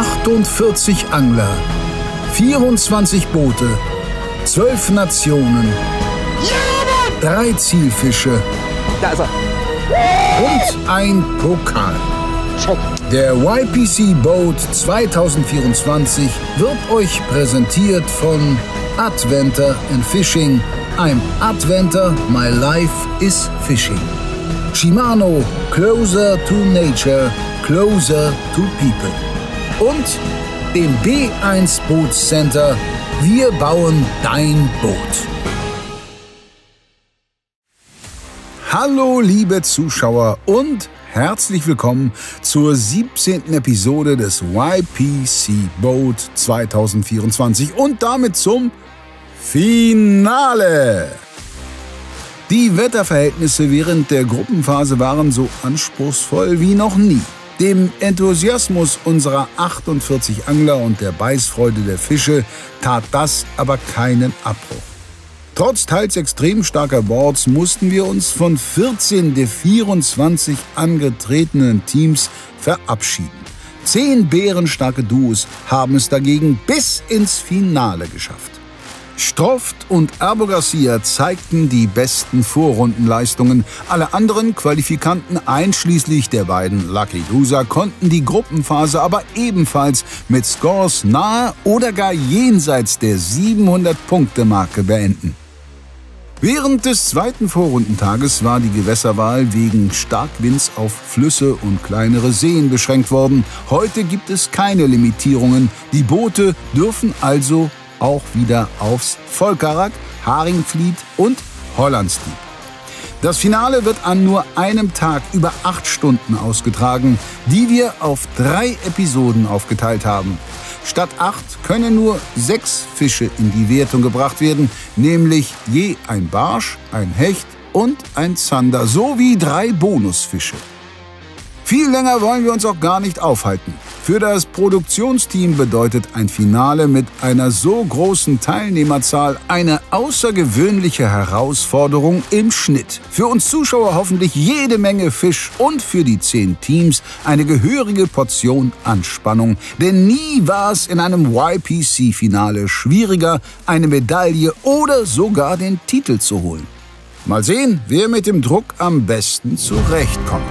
48 Angler, 24 Boote, 12 Nationen, 3 Zielfische und ein Pokal. Der YPC Boat 2024 wird euch präsentiert von Adventure in Fishing. I'm Adventure, my life is fishing. Shimano, closer to nature, closer to people. Und dem B1 Boat Center, wir bauen dein Boot. Hallo liebe Zuschauer und herzlich willkommen zur 17. Episode des YPC Boat 2024 und damit zum Finale. Die Wetterverhältnisse während der Gruppenphase waren so anspruchsvoll wie noch nie. Dem Enthusiasmus unserer 48 Angler und der Beißfreude der Fische tat das aber keinen Abbruch. Trotz teils extrem starker Boards mussten wir uns von 14 der 24 angetretenen Teams verabschieden. 10 bärenstarke Duos haben es dagegen bis ins Finale geschafft. Stroft und Abu Garcia zeigten die besten Vorrundenleistungen. Alle anderen Qualifikanten, einschließlich der beiden Lucky Loser, konnten die Gruppenphase aber ebenfalls mit Scores nahe oder gar jenseits der 700-Punkte-Marke beenden. Während des zweiten Vorrundentages war die Gewässerwahl wegen Starkwinds auf Flüsse und kleinere Seen beschränkt worden. Heute gibt es keine Limitierungen. Die Boote dürfen also auch wieder aufs Volkarak, Haringvliet und Hollandsdieb. Das Finale wird an nur einem Tag über 8 Stunden ausgetragen, die wir auf 3 Episoden aufgeteilt haben. Statt 8 können nur 6 Fische in die Wertung gebracht werden, nämlich je ein Barsch, ein Hecht und ein Zander sowie 3 Bonusfische. Viel länger wollen wir uns auch gar nicht aufhalten. Für das Produktionsteam bedeutet ein Finale mit einer so großen Teilnehmerzahl eine außergewöhnliche Herausforderung im Schnitt. Für uns Zuschauer hoffentlich jede Menge Fisch und für die 10 Teams eine gehörige Portion Anspannung. Denn nie war es in einem YPC-Finale schwieriger, eine Medaille oder sogar den Titel zu holen. Mal sehen, wer mit dem Druck am besten zurechtkommt.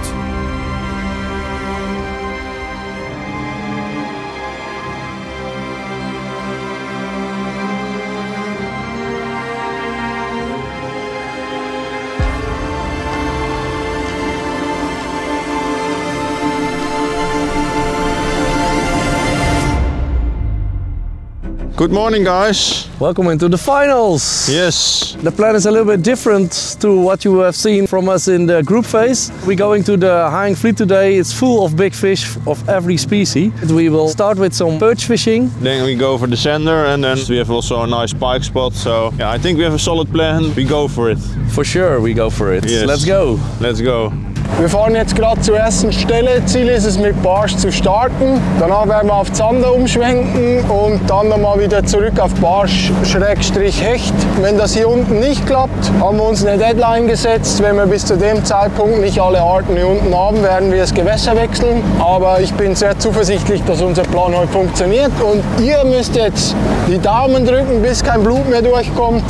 Good morning, guys. Welcome into the finals. Yes. The plan is a little bit different to what you have seen from us in the group phase. We're going to the Haringvliet today. It's full of big fish of every species. We will start with some perch fishing. Then we go for the sander and then we have also a nice pike spot. So yeah, I think we have a solid plan. We go for it. For sure, we go for it. Yes. Let's go. Let's go. Wir fahren jetzt gerade zur ersten Stelle. Ziel ist es, mit Barsch zu starten. Danach werden wir auf Zander umschwenken und dann nochmal wieder zurück auf Barsch-Hecht. Wenn das hier unten nicht klappt, haben wir uns eine Deadline gesetzt. Wenn wir bis zu dem Zeitpunkt nicht alle Arten hier unten haben, werden wir das Gewässer wechseln. Aber ich bin sehr zuversichtlich, dass unser Plan heute funktioniert. Und ihr müsst jetzt die Daumen drücken, bis kein Blut mehr durchkommt,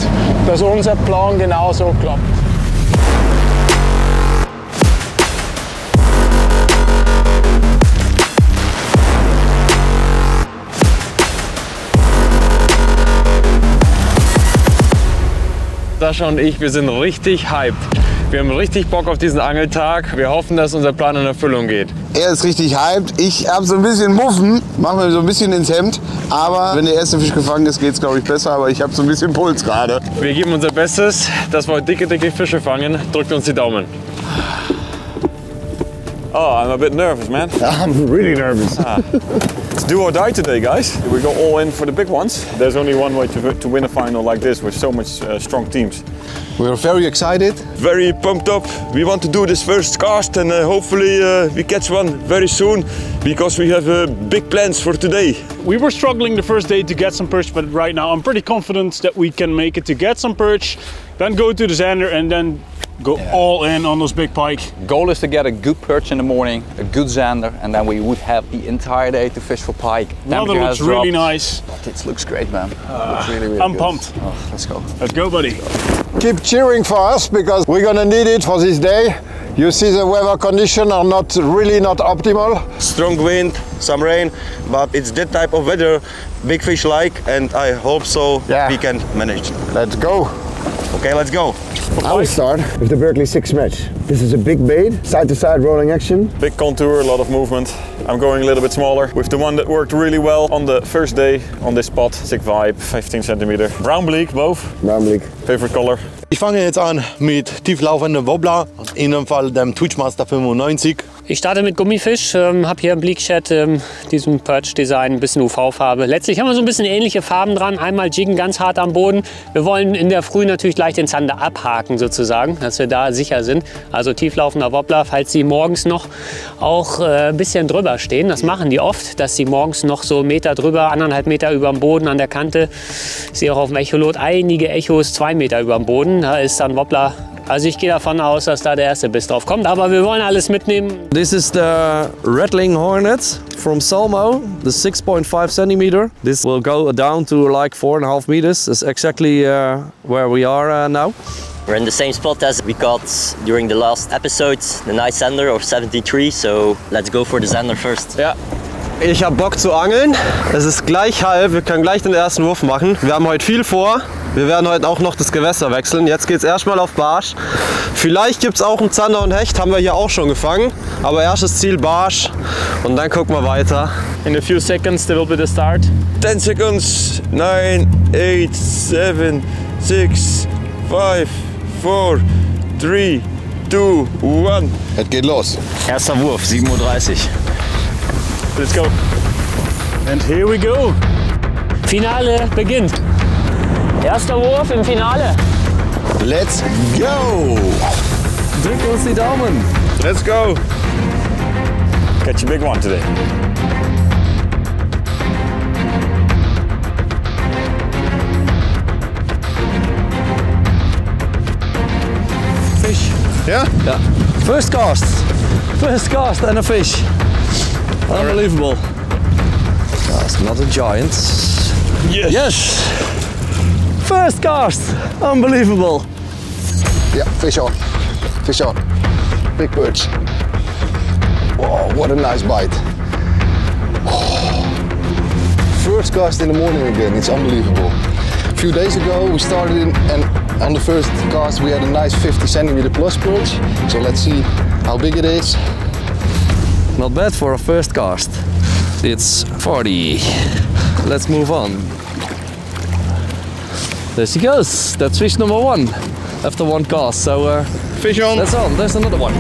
dass unser Plan genauso klappt. Sascha und ich, wir sind richtig hyped. Wir haben richtig Bock auf diesen Angeltag. Wir hoffen, dass unser Plan in Erfüllung geht. Er ist richtig hyped. Ich habe so ein bisschen Muffen, machen wir so ein bisschen ins Hemd. Aber wenn der erste Fisch gefangen ist, geht es, glaube ich, besser. Aber ich habe so ein bisschen Puls gerade. Wir geben unser Bestes, dass wir heute dicke Fische fangen. Drückt uns die Daumen. Oh, I'm a bit nervous, man. I'm really nervous. It's do or die today, guys. We go all in for the big ones. There's only one way to win a final like this with so much strong teams. We're very excited. Very pumped up. We want to do this first cast and hopefully we catch one very soon because we have big plans for today. We were struggling the first day to get some perch, but right now I'm pretty confident that we can make it to get some perch, then go to the zander and then go all in on those big pike. Goal is to get a good perch in the morning, a good zander, and then we would have the entire day to fish fish for pike. Weather looks really nice. But it looks great, man. Looks really I'm good. pumped. Oh, let's go. Let's go, buddy. Keep cheering for us because we're gonna need it for this day. You see the weather conditions are not optimal. Strong wind, some rain, but it's that type of weather big fish like, and I hope so we can manage. Let's go. Okay, let's go. I will start with the Berkley 6 match. This is a big bait, side-to-side rolling action. Big contour, a lot of movement. I'm going a little bit smaller with the one that worked really well on the first day on this spot. Sick Vibe, 15 centimeter. Brown bleak, both. Brown bleak. Favorite color. Ich fange jetzt an mit tieflaufendem Wobbler, in dem Fall dem Twitchmaster 95. Ich starte mit Gummifisch, habe hier im Bleak Shad diesen Perch Design, ein bisschen UV-Farbe. Letztlich haben wir so ein bisschen ähnliche Farben dran. Einmal jiggen ganz hart am Boden. Wir wollen in der Früh natürlich gleich den Zander abhaken sozusagen, dass wir da sicher sind. Also tieflaufender Wobbler, falls sie morgens noch auch ein bisschen drüber stehen. Das machen die oft, dass sie morgens noch so Meter drüber, 1,5 Meter über dem Boden an der Kante. Ich sehe auch auf dem Echolot einige Echos 2 Meter über dem Boden. Da ist dann Wobbler. Also ich gehe davon aus, dass da der erste Biss drauf kommt, aber wir wollen alles mitnehmen. This is the Rattling Hornet from Salmo, the 6.5 centimeter. This will go down to like 4.5 meters. That's exactly where we are now. We're in the same spot as we got during the last episode, the nice zander of 73, so let's go for the zander first. Ja. Ich habe Bock zu angeln. Es ist gleich halb, wir können gleich den ersten Wurf machen. Wir haben heute viel vor. Wir werden heute auch noch das Gewässer wechseln. Jetzt geht es erstmal auf Barsch. Vielleicht gibt es auch einen Zander und Hecht, haben wir hier auch schon gefangen. Aber erstes Ziel Barsch und dann gucken wir weiter. In a few seconds there will be the start. 10 seconds. 9, 8, 7, 6, 5, 4, 3, 2, 1. Es geht los. Erster Wurf, 7:30 Uhr. Let's go. And here we go. Finale beginnt. Erster Wurf im Finale. Let's go. Drückt uns die Daumen. Let's go. Catch a big one today. Fish. Yeah? Yeah. First cast. First cast and a fish. Unbelievable. That's not a giant. Yes. Yes. First cast. Unbelievable. Yeah, fish on. Fish on. Big perch. Whoa, what a nice bite. Oh. First cast in the morning again, it's unbelievable. A few days ago we started and on the first cast we had a nice 50 centimeter plus perch. So let's see how big it is. Not bad for a first cast. It's 40. Let's move on. There she goes. That's fish number 1 after 1 cast. So fish on. That's on. There's another one.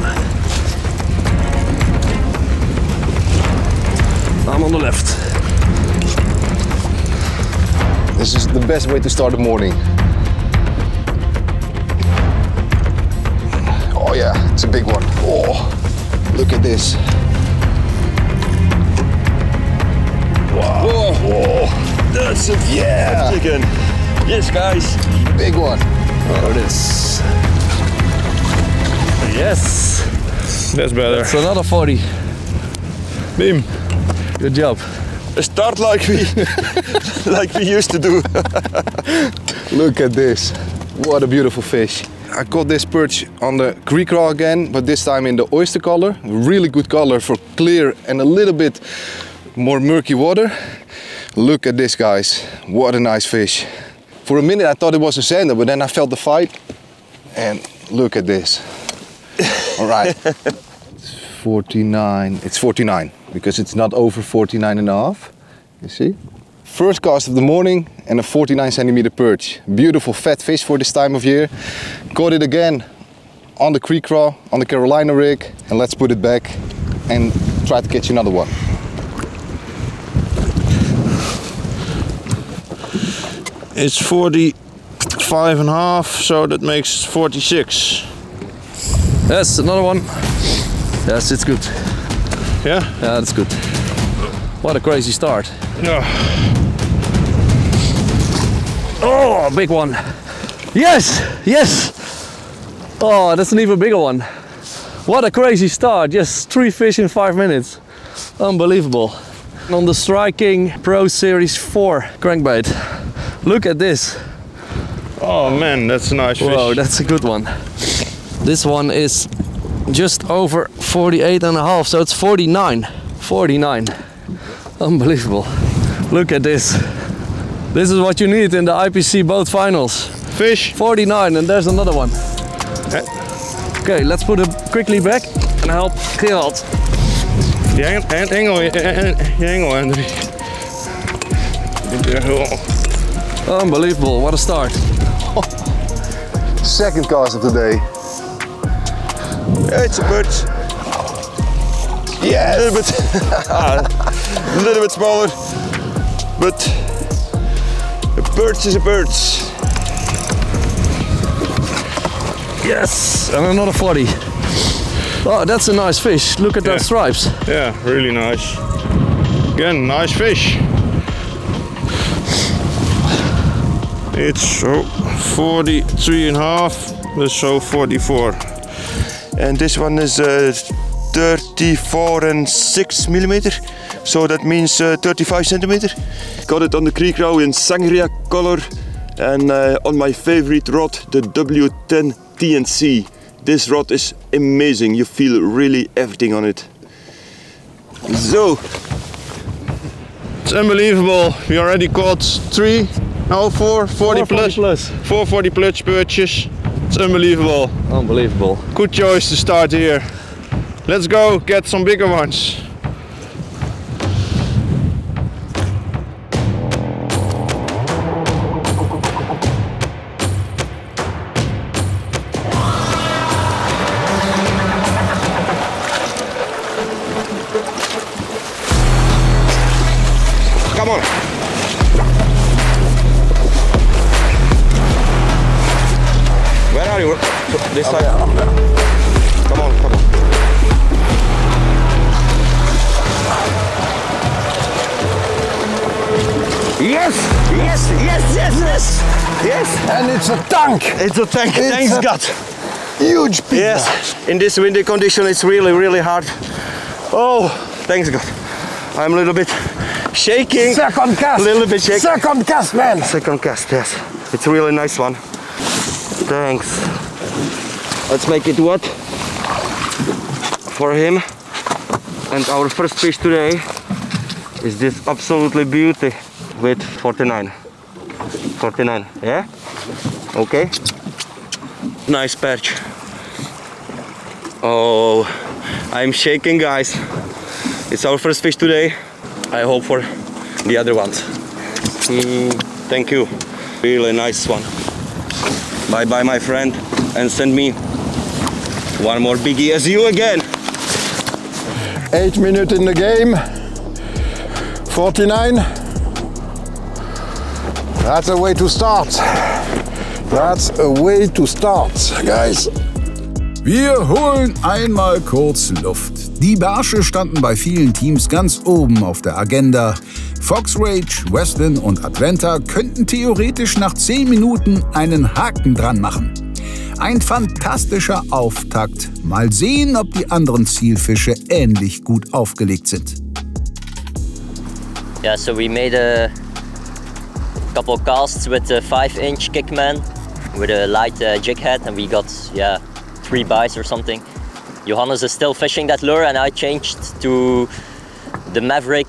I'm on the left. This is the best way to start the morning. Oh yeah, it's a big one. Oh, look at this. Wow. Whoa. Whoa. That's a chicken. Yes, guys. Big one. There it is. Yes. That's better. That's another 40. Bim. Good job. Start like we used to do. Look at this. What a beautiful fish. I caught this perch on the creek crawl again, but this time in the oyster color. Really good color for clear and a little bit more murky water. Look at this, guys. What a nice fish. For a minute I thought it was a zander, but then I felt the fight. And look at this. All right. It's 49. It's 49 because it's not over 49.5. You see? First cast of the morning and a 49 centimeter perch. Beautiful fat fish for this time of year. Caught it again on the creek crawl, on the Carolina rig. And let's put it back and try to catch another one. It's 45.5, so that makes 46. Yes, another one. Yes, it's good. Yeah? Yeah, that's good. What a crazy start. Yeah. Oh, big one. Yes, yes. Oh, that's an even bigger one. What a crazy start. Just 3 fish in 5 minutes. Unbelievable. on the Striking Pro Series 4 crankbait. Look at this. Oh man, that's a nice fish. Whoa, that's a good one. This one is just over 48.5, so it's 49. 49. Unbelievable. Look at this. This is what you need in the IPC boat finals. Fish. 49, and there's another one. Okay, let's put it quickly back and help Gerald. Unbelievable, what a start. Second cast of the day. Yeah, it's a perch. Yes! A little bit smaller, but a perch is a perch. Yes, and another 40. Oh, that's a nice fish. Look at those stripes. Yeah, really nice. Again, nice fish. It's so 43.5. This so 44. And this one is 34 and 6 millimeter. So that means 35 centimeter. Got it on the Creek Row in Sangria color. And on my favorite rod, the W10 TNC. This rod is amazing. You feel really everything on it. So. It's unbelievable. We already caught 4 40 plus. 4 40 plus perches. It's unbelievable. Unbelievable. Good choice to start here. Let's go get some bigger ones. Come on. Where are you? This side. Come on, come on. Yes, yes, yes, yes, yes, yes. And it's a tank. It's a tank. Thanks God. Huge pizza. Yes, in this windy condition it's really, really hard. Oh, thanks God. I'm a little bit shaking. Second cast. A little bit shaking. Second cast, man. Second cast, yes. It's a really nice one. Thanks. Let's make it wet for him. And our first fish today is this absolutely beauty with 49. 49, yeah? Okay. Nice perch. Oh, I'm shaking, guys. It's our first fish today. I hope for the other ones. Thank you. Really nice one. Bye bye, my friend, and send me one more biggie as you again. 8 minutes in the game. 49. That's a way to start. That's a way to start, guys. Wir holen einmal kurz Luft. Die Barsche standen bei vielen Teams ganz oben auf der Agenda. Fox Rage, Westin und Atlanta könnten theoretisch nach 10 Minuten einen Haken dran machen. Ein fantastischer Auftakt. Mal sehen, ob die anderen Zielfische ähnlich gut aufgelegt sind. Yeah, so we made a couple of casts with a 5-inch Kickman with a light jig head, and we got 3 bites or something. Johannes is still fishing that lure, and I changed to the Maverick.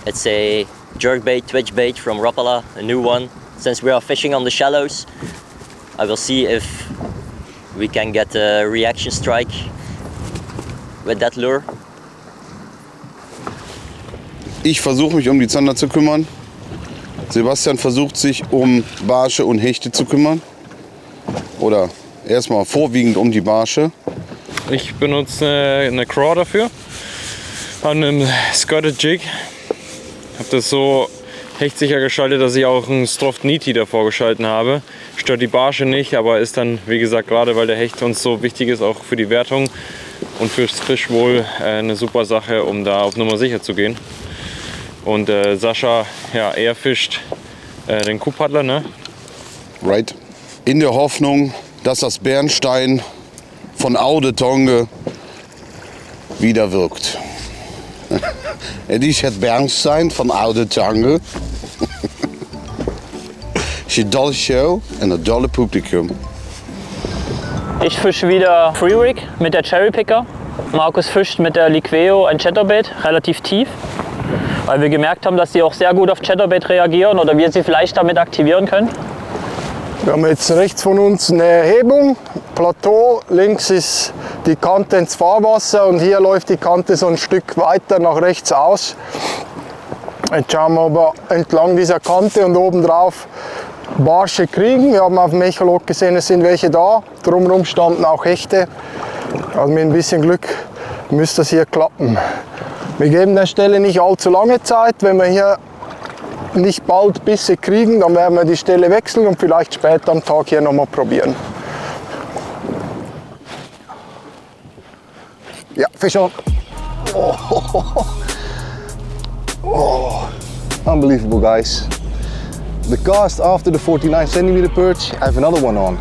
It's a jerkbait, twitch bait from Rapala, a new one. Since we are fishing on the shallows, I will see if we can get a reaction strike with that lure. Ich versuche mich um die Zander zu kümmern. Sebastian versucht sich um Barsche und Hechte zu kümmern. Oder erstmal vorwiegend um die Barsche. Ich benutze eine Craw dafür an einem Skirted Jig. Habe das so hechtsicher geschaltet, dass ich auch einen Stroft Niti davor geschalten habe. Stört die Barsche nicht, aber ist dann, wie gesagt, gerade weil der Hecht uns so wichtig ist, auch für die Wertung und fürs Fischwohl eine super Sache, um da auf Nummer sicher zu gehen. Und Sascha, ja, er fischt den Kuhpaddler, ne? Right. In der Hoffnung, dass das Bernstein von Aude Tonge wieder wirkt. Het is het Bernstein van Oude Tange. Het is een dolle show en een dolle publikum. Ich fische wieder Free Rig mit der Cherry Picker. Markus fischt mit der Liqueo ein Chatterbait, relativ tief. Weil wir gemerkt haben, dass die auch sehr gut auf Chatterbait reagieren oder wir sie vielleicht damit aktivieren können. Wir haben jetzt rechts von uns eine Erhebung, Plateau, links ist die Kante ins Fahrwasser und hier läuft die Kante so ein Stück weiter nach rechts aus. Jetzt schauen wir, ob wir entlang dieser Kante und obendrauf Barsche kriegen. Wir haben auf dem Echolot gesehen, es sind welche da, drumherum standen auch Hechte. Also mit ein bisschen Glück müsste das hier klappen. Wir geben der Stelle nicht allzu lange Zeit, wenn wir hier nicht bald Bisse kriegen, dann werden wir die Stelle wechseln und vielleicht später am Tag hier nochmal probieren. Ja, fish on. Oh, unbelievable, guys. The cast after the 49 centimeter perch, I have another one on.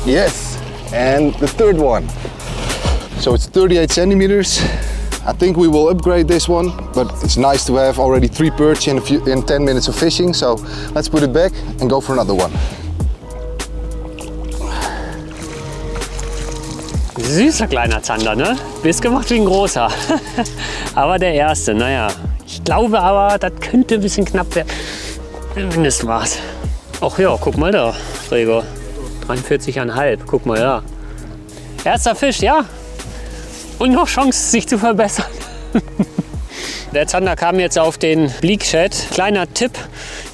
Yes, and the third one. So it's 38 centimeters. I think we will upgrade this one, but it's nice to have already 3 perch in 10 minutes of fishing. So let's put it back and go for another one. Süßer kleiner Zander, ne? Bist gemacht wie ein großer. Aber der erste, naja. Ich glaube aber, das könnte ein bisschen knapp werden. Mindestmaß. Ach ja, guck mal da, Gregor. 43,5, guck mal da. Erster Fisch, ja. Und noch Chance, sich zu verbessern. Der Zander kam jetzt auf den Bleak Shad. Kleiner Tipp,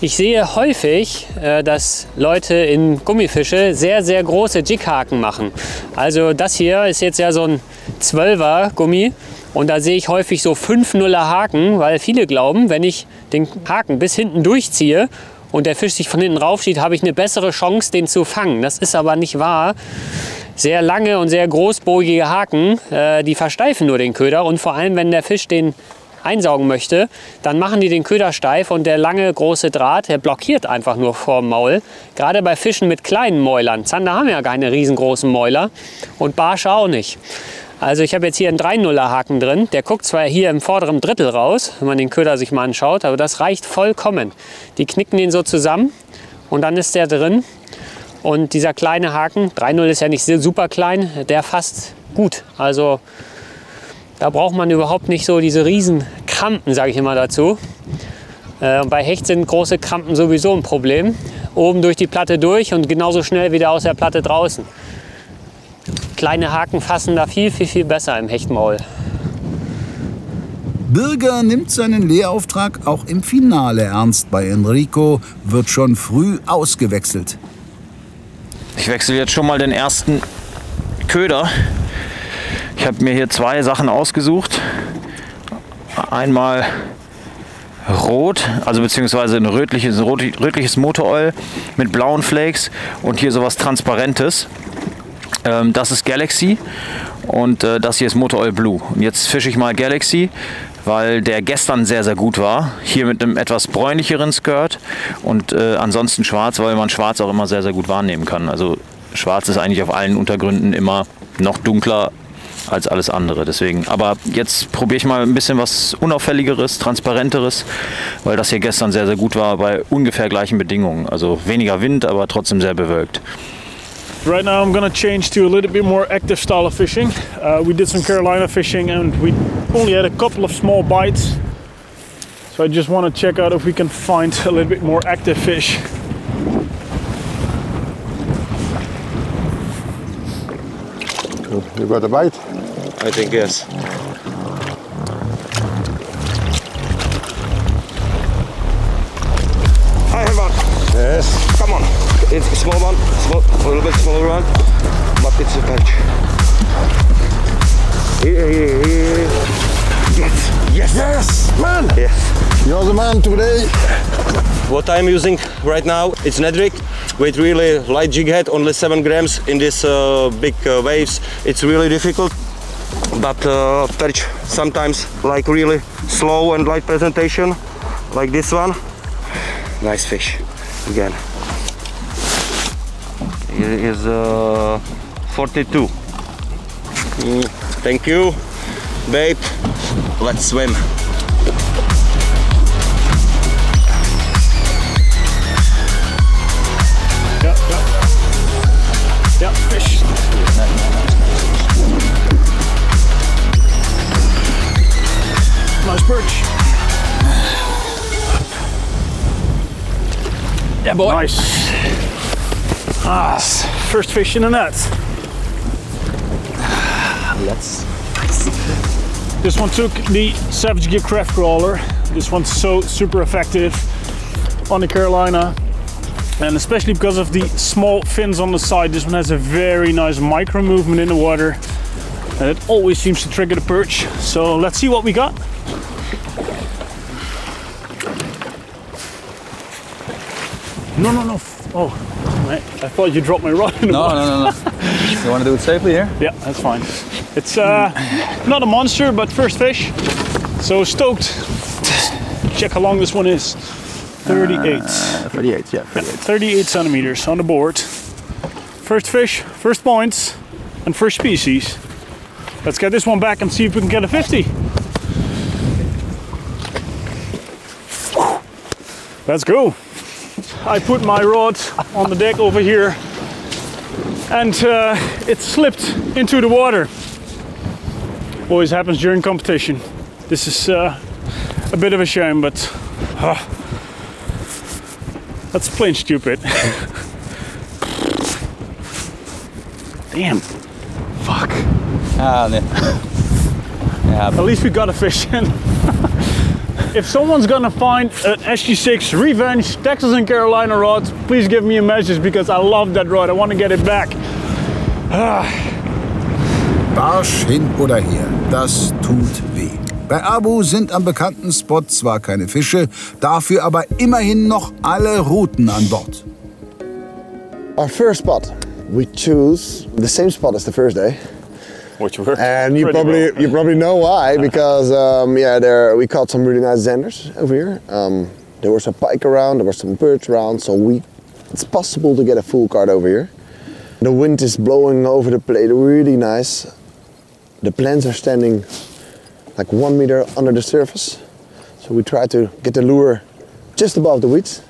ich sehe häufig, dass Leute in Gummifische sehr, sehr große Jighaken machen. Also das hier ist jetzt ja so ein 12er Gummi und da sehe ich häufig so 5-0er Haken, weil viele glauben, wenn ich den Haken bis hinten durchziehe und der Fisch sich von hinten raufschiebt, habe ich eine bessere Chance, den zu fangen. Das ist aber nicht wahr. Sehr lange und sehr großbogige Haken, die versteifen nur den Köder und vor allem, wenn der Fisch den einsaugen möchte, dann machen die den Köder steif und der lange große Draht, der blockiert einfach nur vorm Maul. Gerade bei Fischen mit kleinen Mäulern. Zander haben ja keine riesengroßen Mäuler und Barsche auch nicht. Also ich habe jetzt hier einen 3-0er Haken drin. Der guckt zwar hier im vorderen Drittel raus, wenn man den Köder sich mal anschaut, aber das reicht vollkommen. Die knicken den so zusammen und dann ist der drin. Und dieser kleine Haken, 3-0 ist ja nicht super klein, der fasst gut. Also da braucht man überhaupt nicht so diese riesen Krampen, sage ich immer dazu. Bei Hecht sind große Krampen sowieso ein Problem. Oben durch die Platte durch und genauso schnell wieder aus der Platte draußen. Kleine Haken fassen da viel, viel, viel besser im Hechtmaul. Birger nimmt seinen Lehrauftrag auch im Finale ernst. Bei Enrico wird schon früh ausgewechselt. Ich wechsle jetzt schon mal den ersten Köder. Ich habe mir hier 2 Sachen ausgesucht. Einmal rot, also beziehungsweise ein rötliches Motor-Oil mit blauen Flakes und hier sowas Transparentes. Das ist Galaxy und das hier ist Motor-Oil Blue. Und jetzt fische ich mal Galaxy, weil der gestern sehr, sehr gut war. Hier mit einem etwas bräunlicheren Skirt und ansonsten schwarz, weil man schwarz auch immer sehr, sehr gut wahrnehmen kann. Also schwarz ist eigentlich auf allen Untergründen immer noch dunkler als alles andere. Deswegen. Aber jetzt probiere ich mal ein bisschen was Unauffälligeres, Transparenteres, weil das hier gestern sehr, sehr gut war bei ungefähr gleichen Bedingungen. Also weniger Wind, aber trotzdem sehr bewölkt. Right now I'm gonna change to a little bit more active style of fishing. We did some Carolina fishing and we only had a couple of small bites. So I just want to check out if we can find a little bit more active fish. You got a bite? I think yes. I have one. Yes. Come on. It's a small one, a little bit smaller one, but it's a perch. Here. Yes, man. Yes. You're the man today. What I'm using right now, it's Nedrick with really light jig head, only 7 grams in this big waves. It's really difficult, but perch sometimes like really slow and light presentation, like this one. Nice fish, again. Here is 42. Thank you, babe. let's swim. Yeah, fish. Nice perch. Yeah, boy. Nice. Ah, first fish in the net. Nice. This one took the Savage Gear Craft Crawler. This one's so super effective on the Carolina. And especially because of the small fins on the side, this one has a very nice micro movement in the water. And it always seems to trigger the perch. So let's see what we got. No, no, no. Oh, I thought you dropped my rod in the water. No. You want to do it safely here? Yeah, that's fine. It's not a monster, but first fish. So stoked. Check how long this one is. 38. 38, yeah, 38. 38 centimeters on the board. First fish, first points, and first species. Let's get this one back and see if we can get a 50. Let's go. I put my rod on the deck over here and it slipped into the water. Always happens during competition. This is a bit of a shame, but that's plain stupid. Damn. Fuck. Ah, nee. Yeah. At least we got a fish in. If someone's gonna find an SG6 Revenge Texas and Carolina rod, please give me a message because I love that rod. I want to get it back. Barsch hin oder her, das tut weh. Bei Abu sind am bekannten Spot zwar keine Fische, dafür aber immerhin noch alle Routen an Bord. Our first spot, we choose the same spot as the first day. Which worked. And you probably know why, because we caught some really nice zanders over here. There were some pike around, there were some perch around, so it's possible to get a full card over here. The wind is blowing over the plate really nice. The plants are standing like 1 meter under the surface. So we try to get the lure just above the weeds.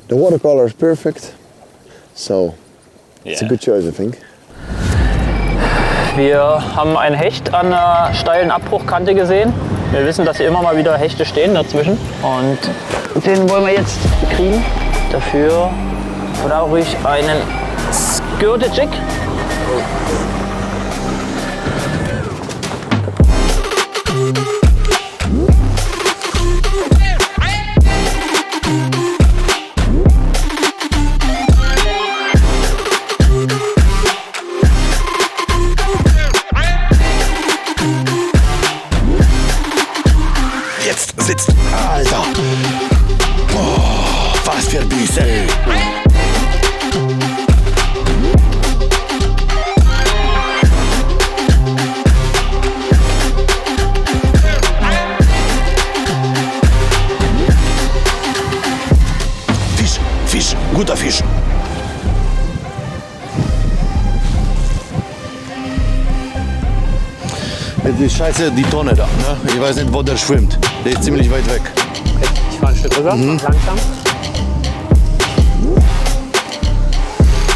The watercolor is perfect. So it's a good choice, I think. Wir haben einen Hecht an einer steilen Abbruchkante gesehen. Wir wissen, dass hier immer mal wieder Hechte stehen dazwischen. Und den wollen wir jetzt kriegen. Dafür brauche ich einen Skirted Jig. Sitzt. Alter. Oh, was für ein Biest, ey. Fisch, guter Fisch. Die Scheiße, die Tonne da, ne? Ich weiß nicht, wo der schwimmt. Der ist ziemlich weit weg. Okay, ich fahre ein Stück rüber, langsam.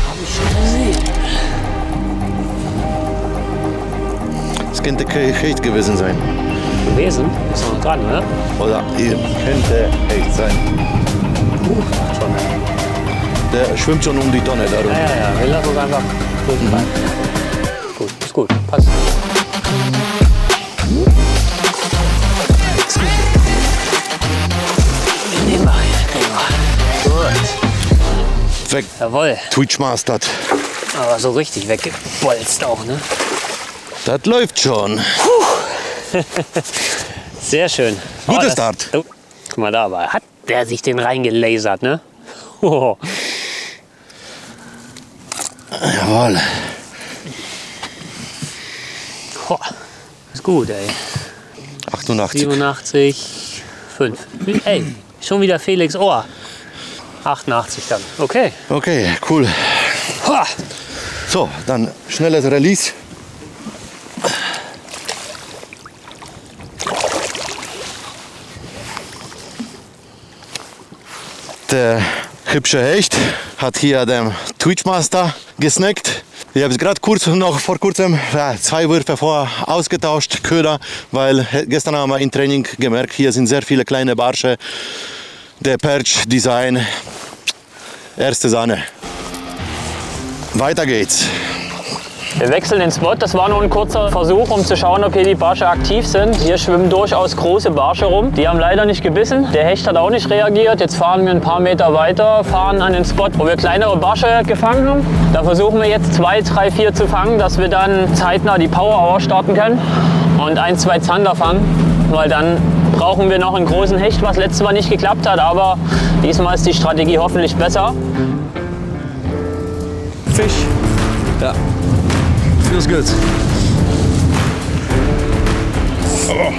Hab ich schon gesehen. Es könnte Hecht gewesen sein. Gewesen? Ist noch dran, ne? Oder könnte Hecht sein. Schon. Der schwimmt schon um die Tonne da rum. Ja, wir lassen uns einfach durchfallen. Gut, ist gut, passt. Weg. Jawohl. Twitchmastert. Aber so richtig weggebolzt auch, ne? Das läuft schon. Sehr schön. Guter Start. Oh, guck mal da, aber hat der sich den reingelasert, ne? Oh. Jawohl. Oh, ist gut, ey. 88. 87, 5. Ey, schon wieder Felix Ohr. 88 dann. Okay. Okay, cool. So, dann schnelles Release. Der hübsche Hecht hat hier den Twitchmaster gesnackt. Ich habe es gerade vor kurzem 2 Würfe vorher ausgetauscht, Köder, weil gestern haben wir im Training gemerkt, hier sind sehr viele kleine Barsche. Der Perch Design, erste Sahne. Weiter geht's. Wir wechseln den Spot. Das war nur ein kurzer Versuch, um zu schauen, ob hier die Barsche aktiv sind. Hier schwimmen durchaus große Barsche rum. Die haben leider nicht gebissen. Der Hecht hat auch nicht reagiert. Jetzt fahren wir ein paar Meter weiter, fahren an den Spot, wo wir kleinere Barsche gefangen haben. Da versuchen wir jetzt 2, 3, 4 zu fangen, dass wir dann zeitnah die Power Hour starten können und 1, 2 Zander fangen, weil dann brauchen wir noch einen großen Hecht, was letztes Mal nicht geklappt hat, aber diesmal ist die Strategie hoffentlich besser. Fish. Ja. Feels good. Oh,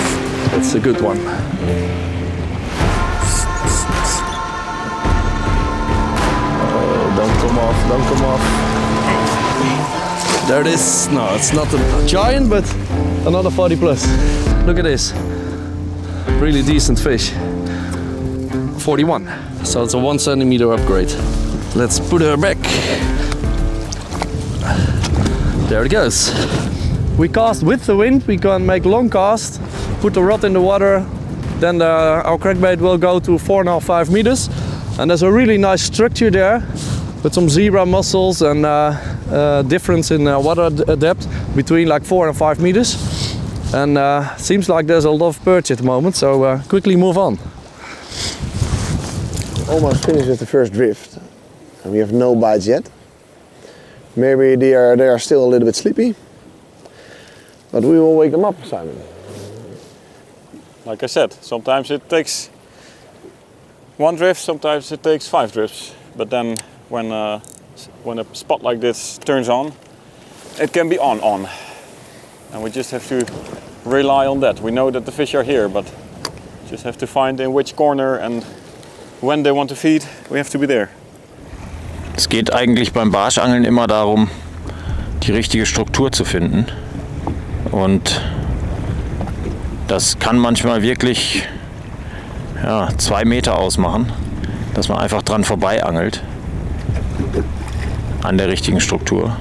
that's a good one. Oh, don't come off, don't come off. There it is. No, it's not a giant, but another 40 plus. Look at this. Really decent fish. 41. So it's a 1 centimeter upgrade. Let's put her back. There it goes. We cast with the wind, we can make long cast, put the rod in the water, then our crankbait will go to 4.5, 5 meters. And there's a really nice structure there with some zebra mussels and difference in water depth between like 4 and 5 meters. And seems like there's a lot of perch at the moment, so quickly move on. Almost finished with the first drift, and we have no bites yet. Maybe they are still a little bit sleepy, but we will wake them up, Simon. Like I said, sometimes it takes 1 drift, sometimes it takes 5 drifts. But then when a spot like this turns on, it can be on. And we just have to rely on that. We know that the fish are here, but just have to find in which corner and when they want to feed, we have to be there. Es geht eigentlich beim Barschangeln immer darum, die richtige Struktur zu finden. Und das kann manchmal wirklich 2 Meter ausmachen, dass man einfach dran vorbei angelt an der richtigen Struktur.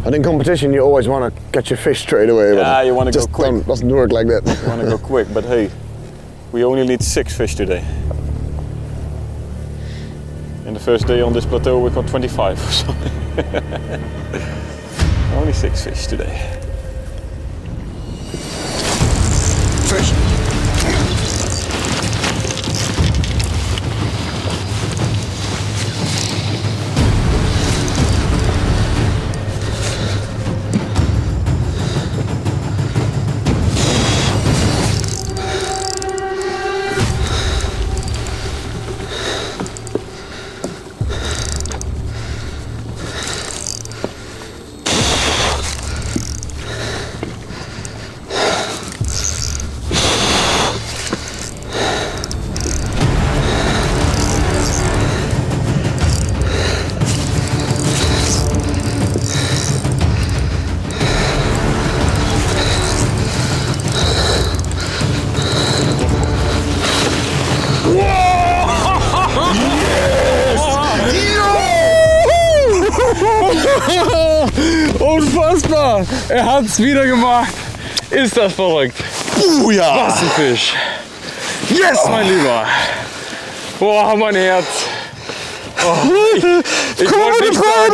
And in competition you always want to catch a fish straight away. Yeah, you want to go quick. Doesn't work like that. You want to go quick, but hey, we only need 6 fish today. In the first day on this plateau we caught 25 or something. Only 6 fish today. Fish. Unfassbar! Er hat's wieder gemacht. Ist das verrückt? Ja! Was ein Fisch! Yes, mein Lieber! Boah, mein Herz! Oh, ich wollte nicht sagen.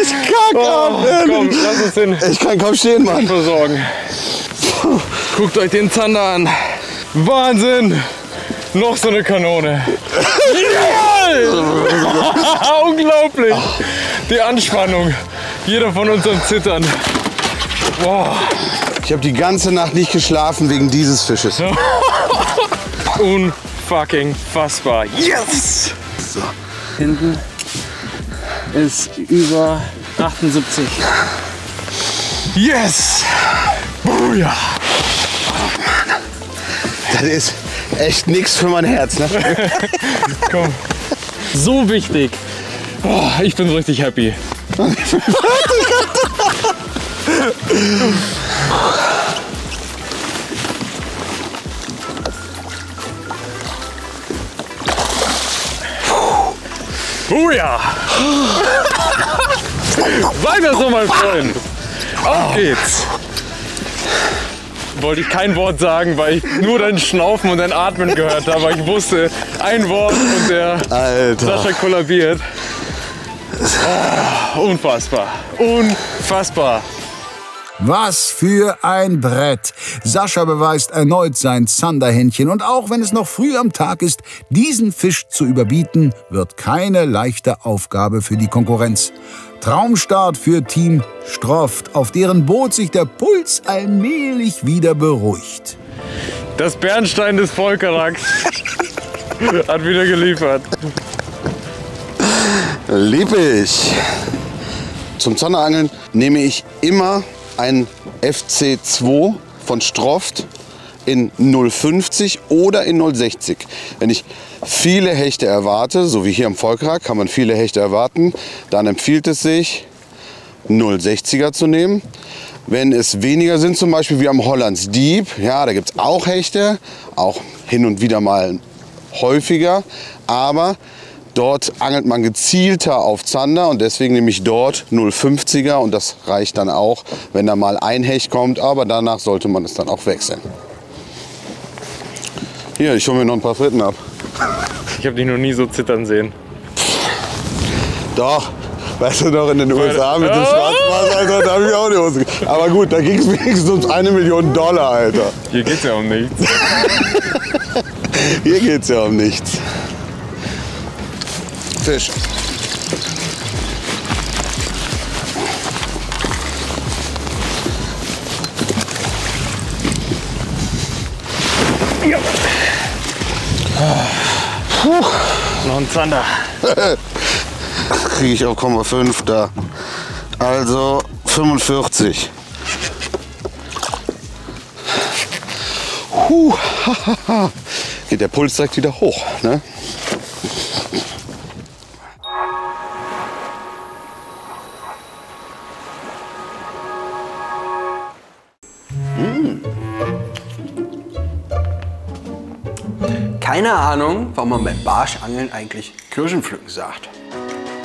Ich kack ab! Komm, lass uns den. Ich kann kaum stehen, Mann. Versorgen. Guckt euch den Zander an. Wahnsinn! Noch so eine Kanone. Unglaublich! Die Anspannung. Jeder von uns am Zittern. Wow. Ich habe die ganze Nacht nicht geschlafen wegen dieses Fisches. Unfucking fassbar. Yes! So. Hinten ist über 78. Yes! Booyah! Oh, Mann. Das ist echt nichts für mein Herz, ne? Komm. So wichtig. Oh, ich bin richtig happy. Oh ja! Weiter so, mein Freund! Auf geht's! Wollte ich kein Wort sagen, weil ich nur dein Schnaufen und dein Atmen gehört habe. Aber ich wusste, ein Wort und der Sascha kollabiert. Oh, unfassbar. Unfassbar. Was für ein Brett! Sascha beweist erneut sein Zanderhändchen. Und auch wenn es noch früh am Tag ist, diesen Fisch zu überbieten, wird keine leichte Aufgabe für die Konkurrenz. Traumstart für Team Stroft, auf deren Boot sich der Puls allmählich wieder beruhigt. Das Bernstein des Volkeracks hat wieder geliefert. Lieb ich. Zum Zanderangeln nehme ich immer ein FC2 von Stroft in 0,50 oder in 0,60. Wenn ich viele Hechte erwarte, so wie hier im Volkerack kann man viele Hechte erwarten, dann empfiehlt es sich 0,60er zu nehmen. Wenn es weniger sind, zum Beispiel wie am Hollands Dieb, ja, da gibt es auch Hechte, auch hin und wieder mal häufiger, aber dort angelt man gezielter auf Zander und deswegen nehme ich dort 0,50er und das reicht dann auch, wenn da mal ein Hecht kommt, aber danach sollte man es dann auch wechseln. Hier, ich hole mir noch ein paar Fritten ab. Ich habe dich noch nie so zittern sehen. Doch, weißt du doch, in den USA mit dem Schwarzwasser, Alter, da habe ich auch die Hose. Aber gut, da ging es wenigstens um $1 Million, Alter. Hier geht's ja um nichts. Hier geht's ja um nichts. Fisch. Ja. Puh. Noch ein Zander. Kriege ich auf 0,5 da. Also 45. Geht der Puls direkt wieder hoch, ne? Keine Ahnung, warum man beim Barschangeln eigentlich Kirschenpflücken sagt.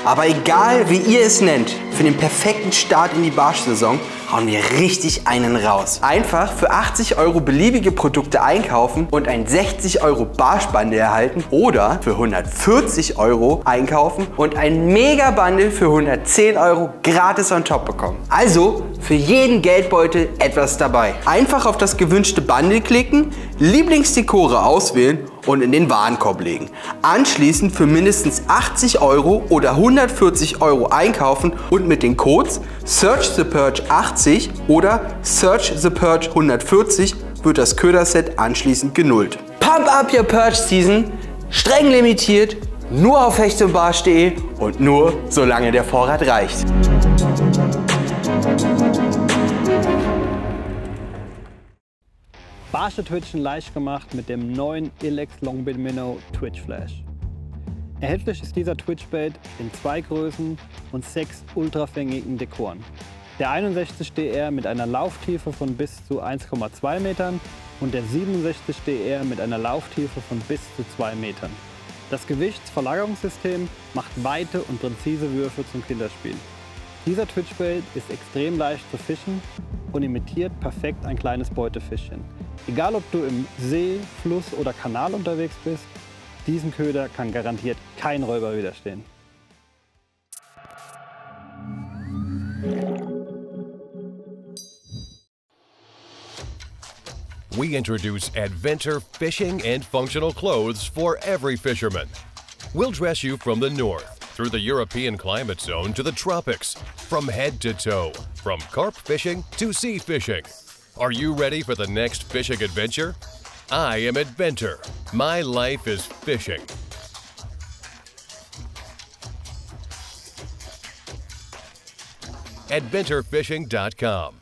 Aber egal, wie ihr es nennt, für den perfekten Start in die Barschsaison hauen wir richtig einen raus. Einfach für 80 € beliebige Produkte einkaufen und ein 60 € Barschbundle erhalten oder für 140 € einkaufen und ein Mega-Bundle für 110 € gratis on top bekommen. Also für jeden Geldbeutel etwas dabei. Einfach auf das gewünschte Bundle klicken, Lieblingsdekore auswählen und in den Warenkorb legen. Anschließend für mindestens 80 € oder 140 € einkaufen und mit den Codes SearchThePerch80 oder SearchThePerch140 wird das Köderset anschließend genullt. Pump up your Perch Season, streng limitiert, nur auf hechtundbarsch.de und nur solange der Vorrat reicht. Barsche Twitchen leicht gemacht mit dem neuen Ilex Longbill Minnow Twitch Flash. Erhältlich ist dieser Twitchbait in 2 Größen und 6 ultrafängigen Dekoren. Der 61 DR mit einer Lauftiefe von bis zu 1,2 Metern und der 67 DR mit einer Lauftiefe von bis zu 2 Metern. Das Gewichtsverlagerungssystem macht weite und präzise Würfe zum Killerspiel. Dieser Twitchbait ist extrem leicht zu fischen und imitiert perfekt ein kleines Beutefischchen. Egal ob du im See, Fluss oder Kanal unterwegs bist, diesem Köder kann garantiert kein Räuber widerstehen. We introduce Adventure fishing and functional clothes for every fisherman. We'll dress you from the north, through the European climate zone to the tropics, from head to toe, from carp fishing to sea fishing. Are you ready for the next fishing adventure? I am Adventure. My life is fishing. AdventureFishing.com.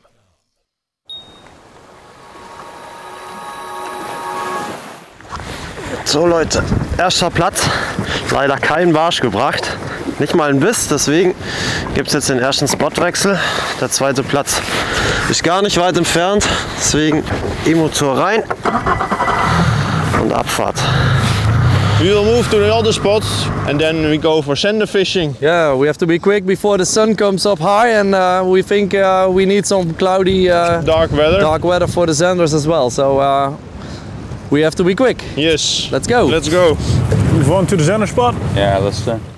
So Leute, erster Platz, leider kein Barsch gebracht, nicht mal ein Biss, deswegen gibt es jetzt den ersten Spotwechsel. Der zweite Platz ist gar nicht weit entfernt, deswegen E-Motor rein und Abfahrt. We will move to the other spots and then we go for zander fishing. Yeah, we have to be quick before the sun comes up high, and we think we need some cloudy, dark weather for the zanders as well. So we have to be quick. Yes. Let's go. Let's go. Move on to the zander spot. Yeah,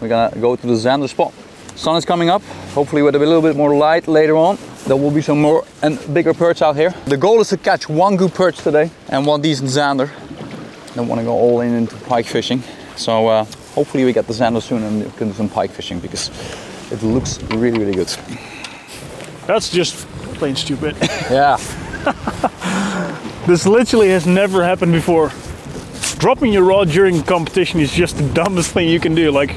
we're gonna go to the zander spot. Sun is coming up, hopefully with a little bit more light later on. There will be some more and bigger perch out here. The goal is to catch one good perch today and one decent zander. Don't want to go all in into pike fishing. So hopefully we get the zander soon and we can do some pike fishing because it looks really, really good. That's just plain stupid. Yeah. This literally has never happened before. Dropping your rod during competition is just the dumbest thing you can do. Like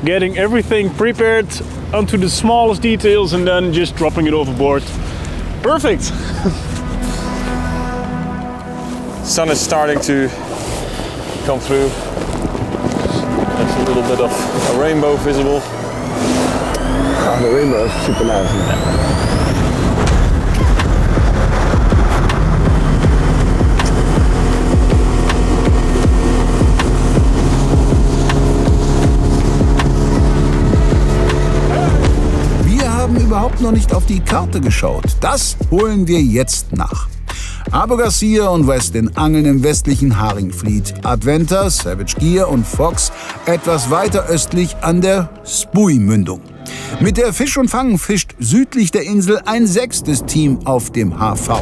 getting everything prepared onto the smallest details and then just dropping it overboard. Perfect. Sun is starting to come through. There's a little bit of a rainbow visible. Oh, the rainbow is super nice. Überhaupt noch nicht auf die Karte geschaut. Das holen wir jetzt nach. Abu Garcia und Westin angeln im westlichen Haringfleet. Adventure, Savage Gear und Fox etwas weiter östlich an der Spui-Mündung. Mit der Fisch und Fang fischt südlich der Insel ein 6. Team auf dem HV.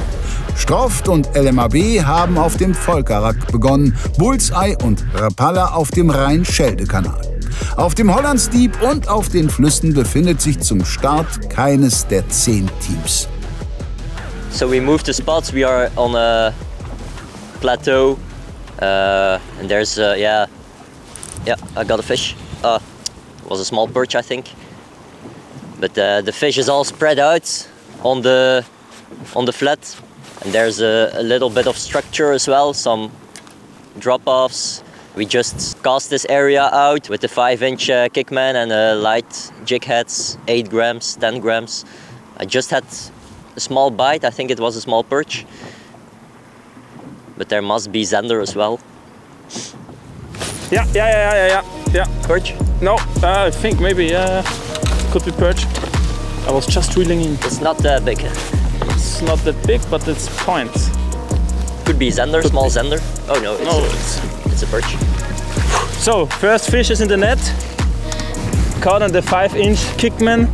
Stroft und LMAB haben auf dem Volkarak begonnen, Bullseye und Rapala auf dem Rhein-Schelde-Kanal. Auf dem Hollandsdieb und auf den Flüssen befindet sich zum Start keines der 10 Teams. So we moved to spots. We are on a plateau, and there's yeah, I got a fish. It was a small perch, I think. But the fish is all spread out on the flat, and there's a little bit of structure as well, some drop-offs. We just cast this area out with the 5-inch Kickman and light jig heads, 8 grams, 10 grams. I just had a small bite, I think it was a small perch. But there must be zander as well. Yeah. Perch? No, I think maybe could be perch. I was just reeling in. It's not that big. It's not that big, but it's points. Could be zander, small zander. Oh no, it's a perch. So, first fish is in the net. Caught on the 5-inch Kickman.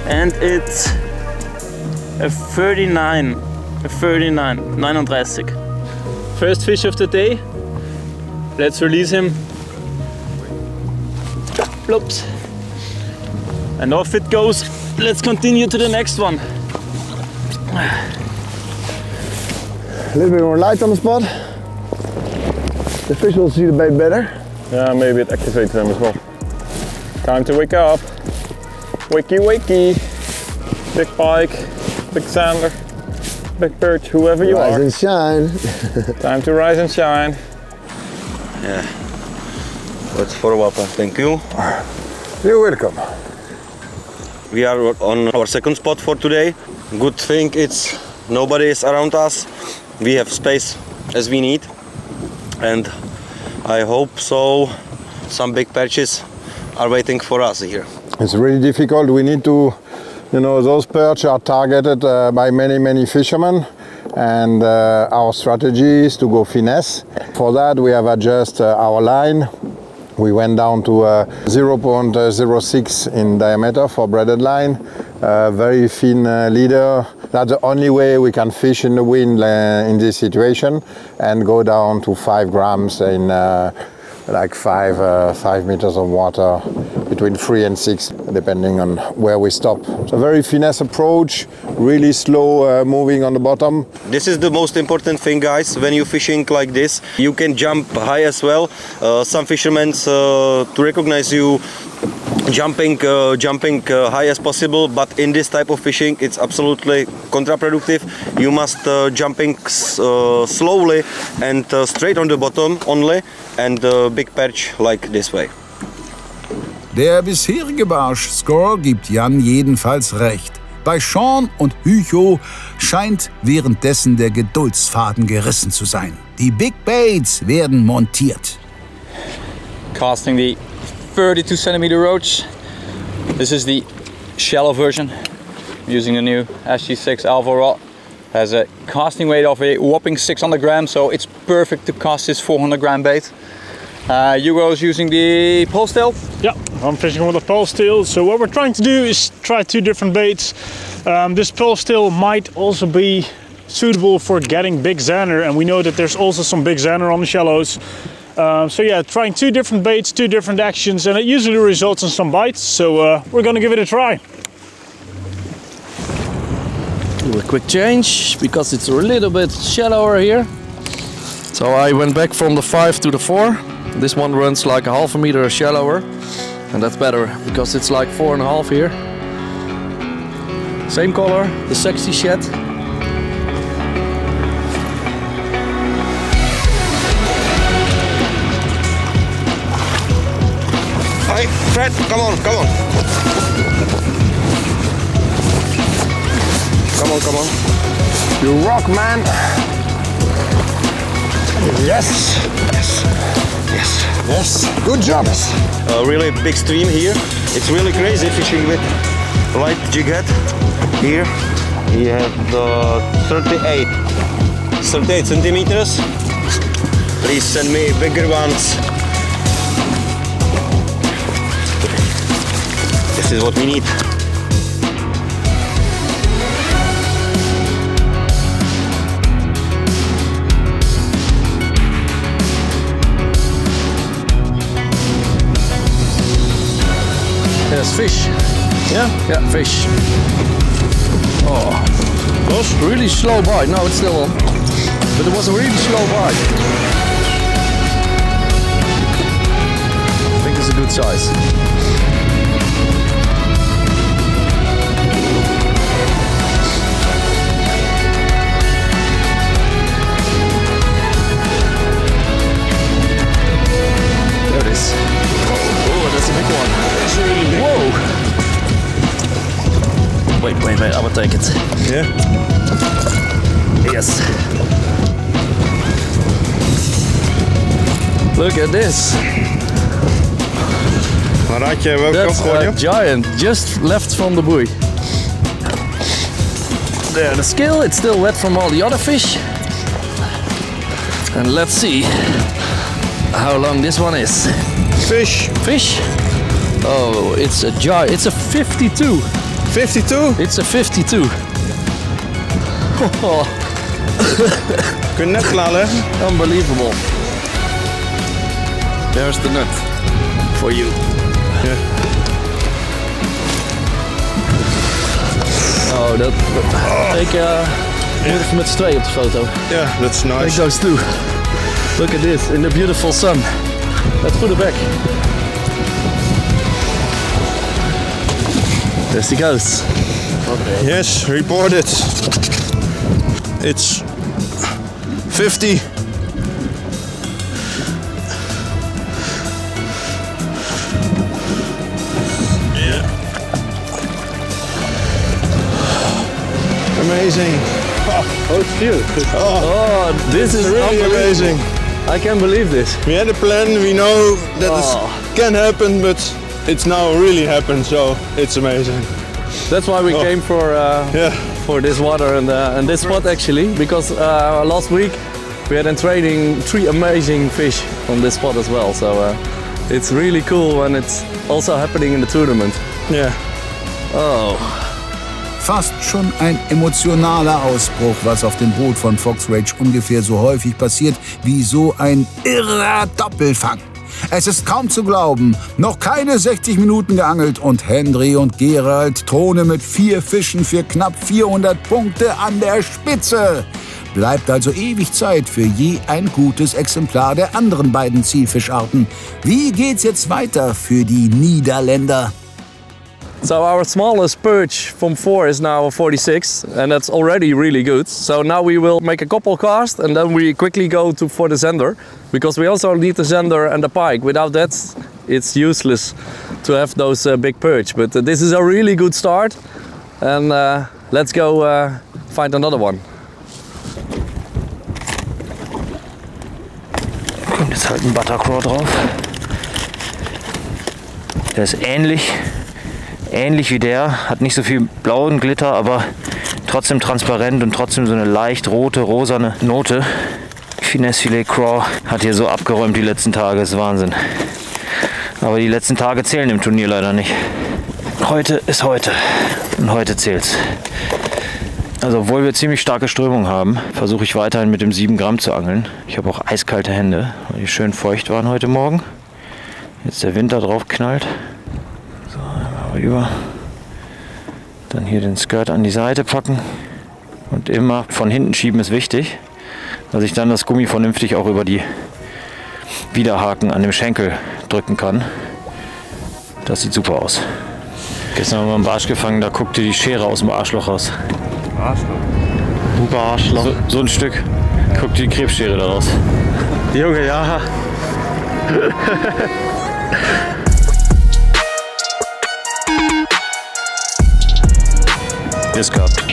And it's a 39. 39. First fish of the day. Let's release him. Bloops. And off it goes. Let's continue to the next one. A little bit more light on the spot. The fish will see the bait better. Yeah, maybe it activates them as well. Time to wake up. Wakey, wakey. Big pike, big zander, big perch, whoever you are. Rise and shine. Time to rise and shine. Yeah. Let's follow up. Thank you. You're welcome. We are on our second spot for today. Good thing it's nobody is around us. We have space as we need, and I hope so. Some big perches are waiting for us here. It's really difficult. We need to, those perch are targeted by many fishermen, and our strategy is to go finesse. For that, we have adjusted our line. We went down to 0.06 in diameter for braided line. Very thin leader. That's the only way we can fish in the wind in this situation, and go down to 5 grams in like 5 meters of water, between 3 and 6, depending on where we stop. So very finesse approach, really slow moving on the bottom. This is the most important thing, guys. When you're fishing like this, you can jump high as well. Some fishermen to recognize you jumping high as possible, but in this type of fishing it's absolutely counterproductive. You must jumping slowly and straight on the bottom only, and big perch like this way. Der bisherige Barsch-Score gibt Jan jedenfalls recht. Bei Sean und Hugo scheint währenddessen der Geduldsfaden gerissen zu sein. Die Big Baits werden montiert. Casting the 32 centimeter roach. This is the shallow version. Using the new SG6 Alpha rod. Has a casting weight of a whopping 600 grams, so it's perfect to cast this 400 gram bait. Hugo's using the pole steel. Yeah, I'm fishing with a pole steel. So what we're trying to do is try 2 different baits. This pole steel might also be suitable for getting big zander, and we know that there's also some big zander on the shallows. So yeah, trying 2 different baits, 2 different actions, and it usually results in some bites. So we're gonna give it a try. Do a quick change because it's a little bit shallower here. So I went back from the 5 to the 4. This one runs like a half a meter shallower, and that's better because it's like 4.5 here. Same color, the sexy shed. Hi, Fred, come on, come on. Come on, come on. You rock, man. Yes. Yes. Yes. Yes. Good job. A really big stream here. It's really crazy fishing with light jig head. Here you have the 38 centimeters. Please send me bigger ones. This is what we need. There's fish. Yeah? Yeah, fish. Oh, was really slow bite. No, it's still on. But it was a really slow bite. I think it's a good size. There it is. Oh, that's a big one. That's really big. Whoa! Wait, I will take it. Yeah? Yes. Look at this. That's a giant, just left from the buoy. There, the scale, it's still wet from all the other fish. And let's see how long this one is. Fish. Fish? Oh, it's a giant, it's a 52. 52? It's a 52. Kun je net klaarleggen? Unbelievable. There's the nut for you. Yeah. Oh, dat. Take moet even met z'n tweeën op de foto. Yeah, that's nice. Take those two. Look at this in the beautiful sun. Let's put it back. There she goes. Okay. Yes, report it. It's 50. Yeah. Amazing. Oh, it's cute. Oh, this is really amazing. I can't believe this. We had a plan, we know that this can happen, but it's now really happened, so it's amazing. That's why we came for this water and this spot actually, because last week we had in training 3 amazing fish on this spot as well. So it's really cool when it's also happening in the tournament. Yeah. Oh. Fast schon ein emotionaler Ausbruch, was auf dem Boot von Fox Rage ungefähr so häufig passiert wie so ein irrer Doppelfang. Es ist kaum zu glauben, noch keine 60 Minuten geangelt und Hendry und Gerald thronen mit 4 Fischen für knapp 400 Punkte an der Spitze. Bleibt also ewig Zeit für je ein gutes Exemplar der anderen beiden Zielfischarten. Wie geht's jetzt weiter für die Niederländer? So our smallest perch from 4 is now a 46, and that's already really good. So now we will make a couple casts and then we quickly go for the zander, because we also need the zander and the pike. Without that, it's useless to have those big perch. But this is a really good start. and let's go find another one. Und jetzt halt ein Buttercraw drauf. Der ist ähnlich wie der, hat nicht so viel blauen Glitter, aber trotzdem transparent und trotzdem so eine leicht rote, rosane Note. Finesse Filet Craw hat hier so abgeräumt die letzten Tage, ist Wahnsinn. Aber die letzten Tage zählen im Turnier leider nicht. Heute ist heute und heute zählt's. Also obwohl wir ziemlich starke Strömung haben, versuche ich weiterhin mit dem 7 Gramm zu angeln. Ich habe auch eiskalte Hände, weil die schön feucht waren heute Morgen. Jetzt der Wind da drauf knallt. So, einmal rüber. Dann hier den Skirt an die Seite packen. Und immer von hinten schieben ist wichtig, dass ich dann das Gummi vernünftig auch über die Widerhaken an dem Schenkel drücken kann. Das sieht super aus. Gestern haben wir einen Barsch gefangen, da guckte die Schere aus dem Arschloch raus. Ein Barschloch? So ein Stück. Guckt die Krebsschere da raus. Junge, ja. Biss gehabt.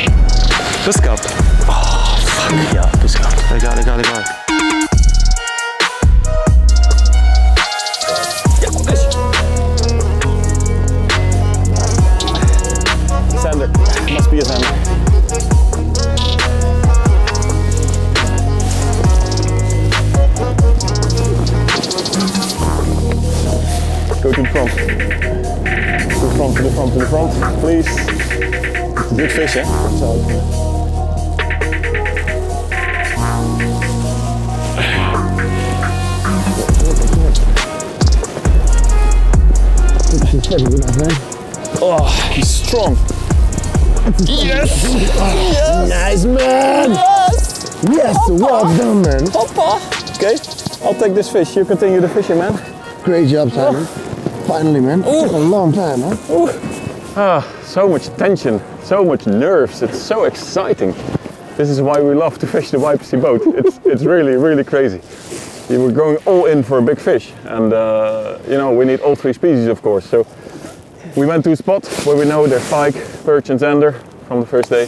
Biss gehabt. Oh, fuck. Ja, Biss gehabt. Egal. Sander. Must be a Sander. Go to the front. To the front, please. It's a good fish, eh? Oh, he's strong. Yes! Yes! Nice, man! Yes! Yes, well done, man. Hoppa! Okay, I'll take this fish. You continue the fishing, man. Great job, Simon. Finally, man. It took a long time, huh? Ah, so much tension, so much nerves. It's so exciting. This is why we love to fish the YPC boat. It's really, really crazy. You were going all in for a big fish, and you know, we need all 3 species, of course. So we went to a spot where we know there's pike, perch and zander from the first day.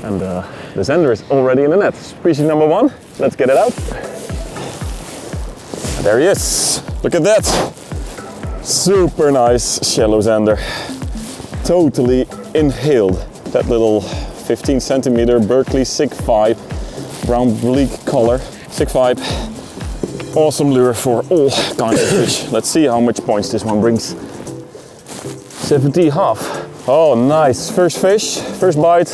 And the zander is already in the net. Species number 1, let's get it out. There he is, look at that. Super nice shallow zander. Totally inhaled. That little 15 centimeter Berkeley Sig 5, brown bleak color. Sig 5, awesome lure for all kinds of fish. Let's see how much points this one brings. 70.5. Oh, nice. First fish, first bite.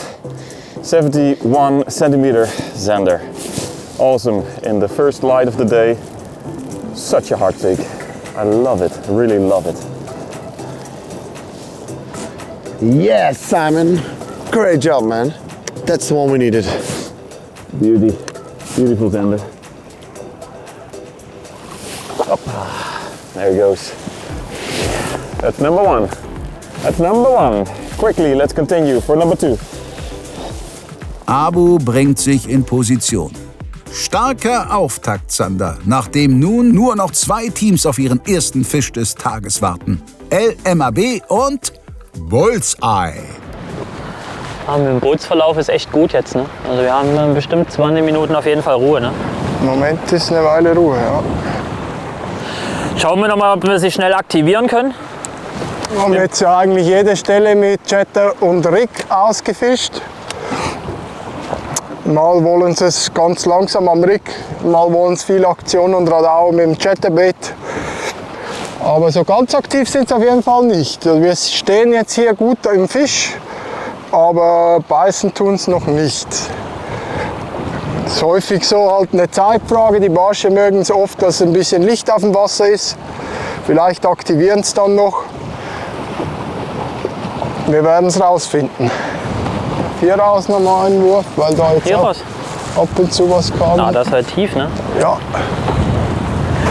71 centimeter zander. Awesome in the first light of the day. Such a hard take. I love it, really love it. Yes, Simon. Great job, man. That's the one we needed. Beauty. Beautiful zander. Up. There he goes. That's number 1. That's number 1. Quickly, let's continue for number 2. Abu bringt sich in Position. Starker Auftakt, Zander, nachdem nun nur noch 2 Teams auf ihren ersten Fisch des Tages warten. LMAB und Bullseye. Mit dem Bootsverlauf ist echt gut jetzt, ne? Also wir haben bestimmt 20 Minuten auf jeden Fall Ruhe, ne? Im Moment ist eine Weile Ruhe, ja. Schauen wir noch mal, ob wir sie schnell aktivieren können. Wir haben jetzt ja eigentlich jede Stelle mit Jetter und Rig ausgefischt. Mal wollen sie es ganz langsam am Rig, mal wollen sie viel Aktion und Radau mit dem Chatterbait. Aber so ganz aktiv sind sie auf jeden Fall nicht. Wir stehen jetzt hier gut im Fisch, aber beißen tun es noch nicht. Es ist häufig so halt eine Zeitfrage. Die Barsche mögen es oft, dass ein bisschen Licht auf dem Wasser ist. Vielleicht aktivieren es dann noch. Wir werden es rausfinden. Hier raus nochmal einen Wurf, weil da jetzt ab und zu was kam. Ah, das ist halt tief, ne? Ja.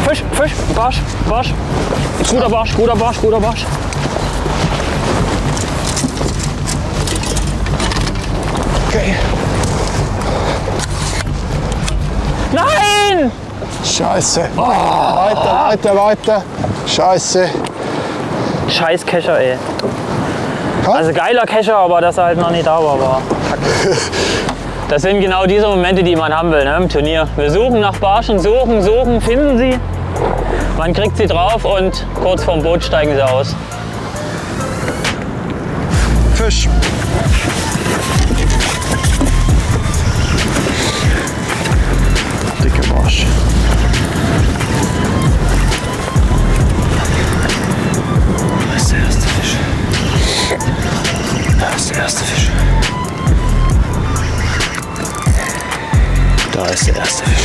Fisch, Fisch, Barsch, Barsch. Guter Barsch, guter Barsch, guter Barsch. Okay. Nein! Scheiße. Oh. Weiter. Scheiße. Scheiß Kescher, ey. Also geiler Kescher, aber dass er halt noch nicht da war kacke. Das sind genau diese Momente, die man haben will, ne, im Turnier. Wir suchen nach Barschen, suchen, finden sie. Man kriegt sie drauf und kurz vorm Boot steigen sie aus. Fisch. Dicke Barsch. Da ist der erste Fisch. Da ist der erste Fisch. Da ist der erste Fisch.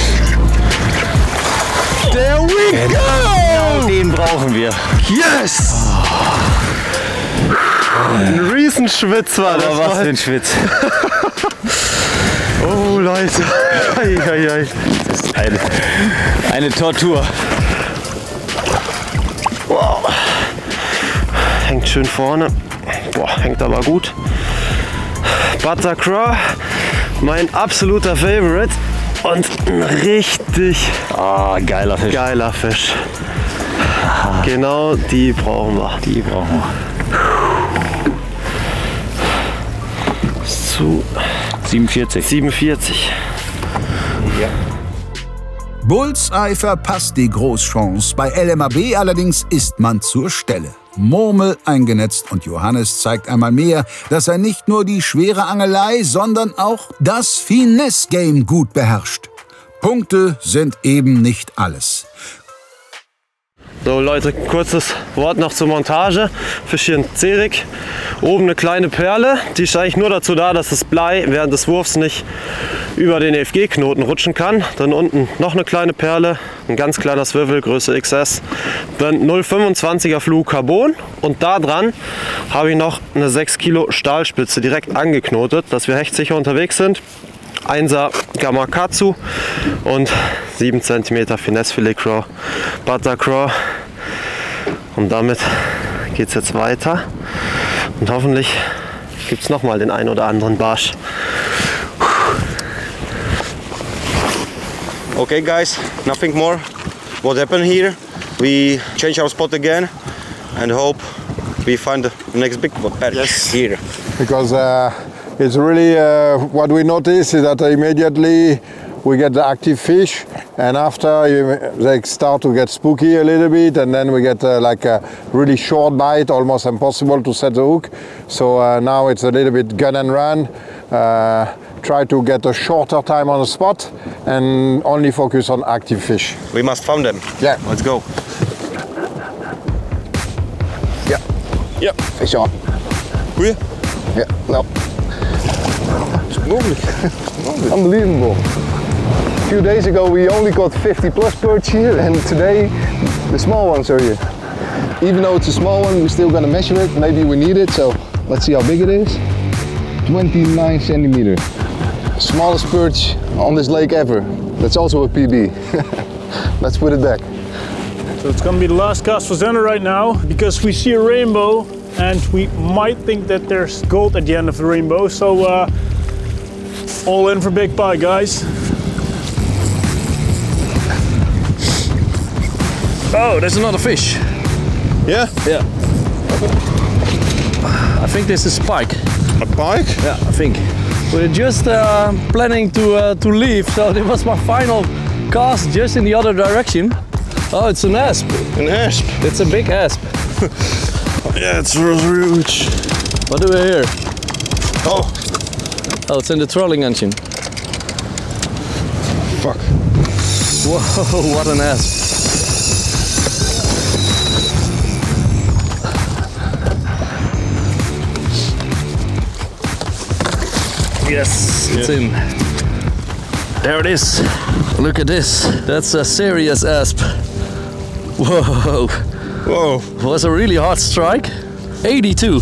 There we go! Genau den brauchen wir. Yes! Ein Riesenschwitz war das. Aber was für ein Schwitz. Oh Leute. Ei. Das ist eine Tortur. Wow. Hängt schön vorne. Boah, hängt aber gut. Butter Craw, mein absoluter Favorite. Und ein richtig geiler Fisch. Geiler Fisch. Genau die brauchen wir. Die brauchen wir. Zu 47. Ja. Bullseye verpasst die Großchance. Bei LMAB allerdings ist man zur Stelle. Murmel eingenetzt und Johannes zeigt einmal mehr, dass er nicht nur die schwere Angelei, sondern auch das Finesse-Game gut beherrscht. Punkte sind eben nicht alles. So Leute, kurzes Wort noch zur Montage. Fisch hier ein Zerik. Oben eine kleine Perle, die ist eigentlich nur dazu da, dass das Blei während des Wurfs nicht über den EFG-Knoten rutschen kann. Dann unten noch eine kleine Perle, ein ganz kleiner Swivel, Größe XS. Dann 0,25er Fluorocarbon und da dran habe ich noch eine 6 Kilo Stahlspitze direkt angeknotet, dass wir hechtsicher unterwegs sind. 1er Gamakatsu und 7 cm Finesse Filet Craw, Butter Craw. Und damit geht es jetzt weiter. Und hoffentlich gibt es nochmal den einen oder anderen Barsch. Okay guys, nothing more. What happened here? We change our spot again and hope we find the next big perch here. Because it's really what we notice is that immediately we get the active fish, and after they start to get spooky a little bit, and then we get like a really short bite, almost impossible to set the hook. So now it's a little bit gun and run. Try to get a shorter time on the spot and only focus on active fish. We must find them. Yeah. Let's go. Yeah, fish on. Goeie? Yeah, no. It's moving. Unbelievable. A few days ago we only got 50 plus perch here, and today the small ones are here. Even though it's a small one, we're still gonna measure it. Maybe we need it, so let's see how big it is. 29 centimeter. Smallest perch on this lake ever. That's also a PB. Let's put it back. So it's gonna be the last cast for Xander right now, because we see a rainbow and we might think that there's gold at the end of the rainbow. So all in for big pike, guys. Oh, there's another fish. Yeah? Yeah. I think this is pike. A pike? Yeah, I think. We're just planning to leave, so this was my final cast just in the other direction. Oh, it's an asp. An asp? It's a big asp. Yeah, it's huge. What do we hear? Oh. Oh, it's in the trolling engine. Fuck. Whoa, what an asp. Yes, it's in. There it is. Look at this. That's a serious asp. Whoa. Whoa. Was a really hard strike. 82.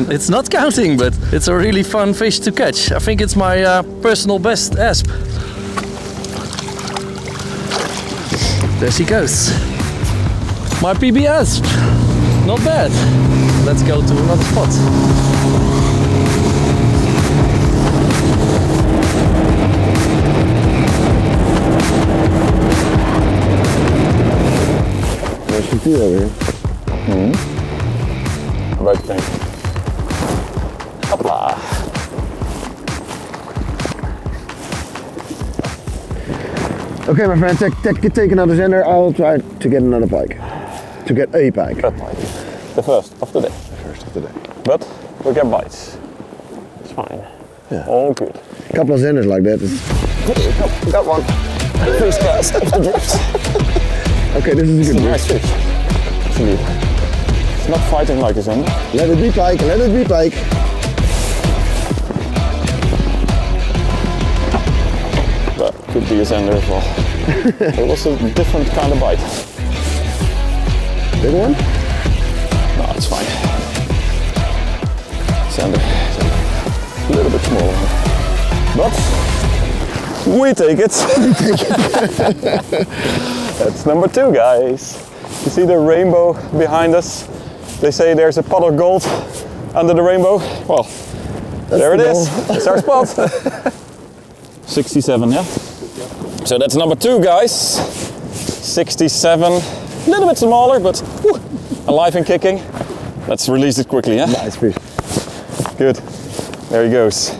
It's not counting, but it's a really fun fish to catch. I think it's my personal best asp. There she goes. My PB asp. Not bad. Let's go to another spot. There's some food over here. How about you think? Okay, my friend, take another Xander. I'll try to get another pike. To get a pike. That pike. The first of the day. The first of the day. But we get bites. It's fine. Yeah. All good. A couple of Xanders like that. Got one. First cast of the drift. Okay, this is a good nice fish. Indeed. It's not fighting like a Xander. Let it be pike, let it be pike. That could be a Xander as well. It was a different kind of bite. Big one? No, it's fine. Xander. A little bit smaller. But we take it. That's number 2, guys. You see the rainbow behind us? They say there's a pot of gold under the rainbow. Well, there it is. It's our spot. 67, yeah? So that's number 2, guys. 67. A little bit smaller, but whew, alive and kicking. Let's release it quickly, yeah? Nice fish. Good. There he goes.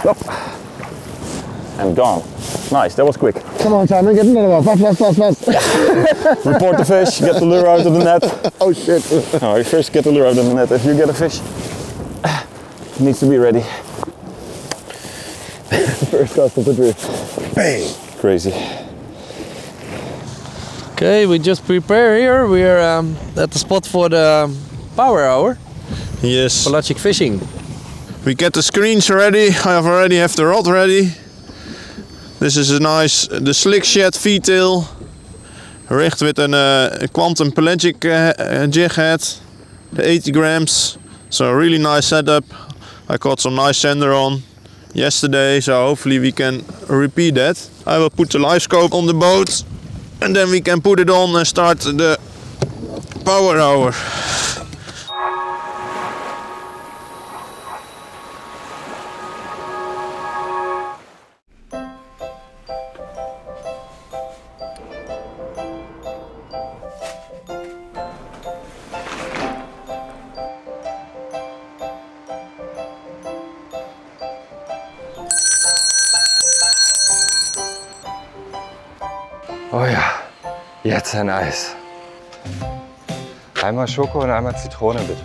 Up. And gone. Nice, that was quick. Come on, Simon, get another one. Fast. Report the fish, get the lure out of the net. Oh shit. No, you first get the lure out of the net. If you get a fish, it needs to be ready. First cast of the drift. Bang! Crazy. Okay, we just prepare here. We're at the spot for the power hour. Yes. Pelagic fishing. We get the screens ready. I already have the rod ready. This is a nice, the Slick Shed V-tail, rigged with a Quantum pelagic jig head, the 80 grams. So a really nice setup. I caught some nice Xander on yesterday, so hopefully we can repeat that. I will put the live scope on the boat and then we can put it on and start the power hour. Oh ja, jetzt ein Eis. Einmal Schoko und einmal Zitrone bitte.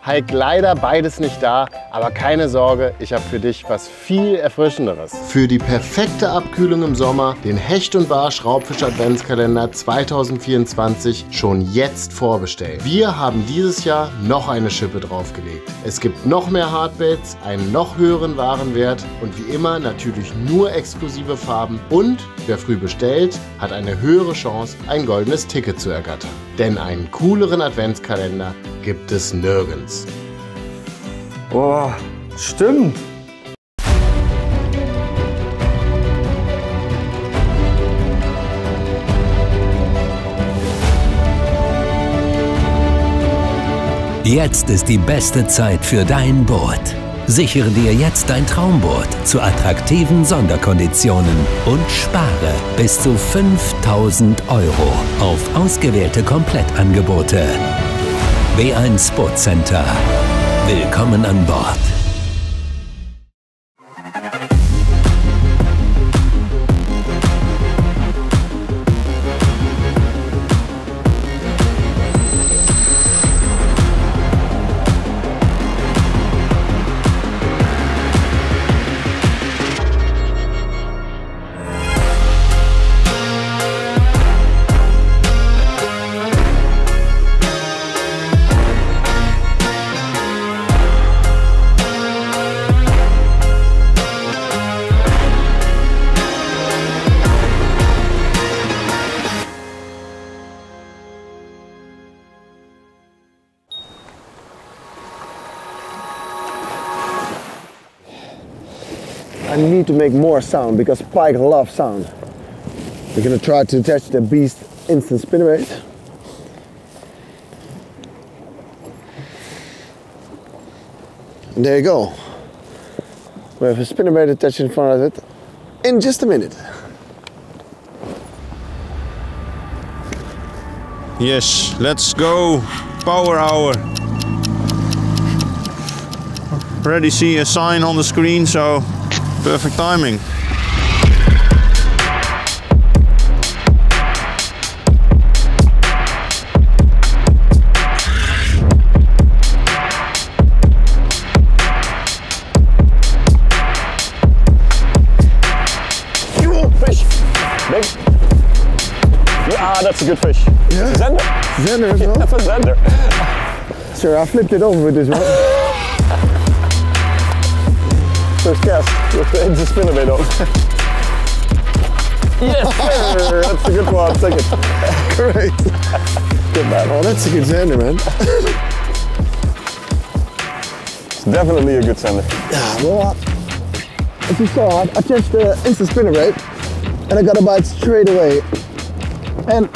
Heik, leider beides nicht da, aber keine Sorge, ich habe für dich was viel Erfrischenderes. Für die perfekte Abkühlung im Sommer den Hecht und Barsch Raubfisch Adventskalender 2024 schon jetzt vorbestellen. Wir haben dieses Jahr noch eine Schippe draufgelegt. Es gibt noch mehr Hardbaits, einen noch höheren Warenwert und wie immer natürlich nur exklusive Farben und wer früh bestellt, hat eine höhere Chance, ein goldenes Ticket zu ergattern. Denn einen cooleren Adventskalender gibt es nirgends. Oh, stimmt. Jetzt ist die beste Zeit für dein Boot. Sichere dir jetzt dein Traumboot zu attraktiven Sonderkonditionen und spare bis zu 5.000 € auf ausgewählte Komplettangebote. W1 Boat Center. Willkommen an Bord. I need to make more sound because pike love sound. We're gonna try to attach the beast instant spinnerbait. And there you go. We have a spinnerbait attached in front of it in just a minute. Yes, let's go. Power hour. Already see a sign on the screen, so perfect timing. good fish. Yeah? Zander. Zander as well? That's a zander. Sure, I flipped it over with this one. First cast with the spinnerbait on. Yes, sir. That's a good one. Take it. Great. Good man. Oh, that's a good zander, man. It's definitely a good zander. Yeah, well, as you saw, I changed the instant spinnerbait and I got a bite straight away. And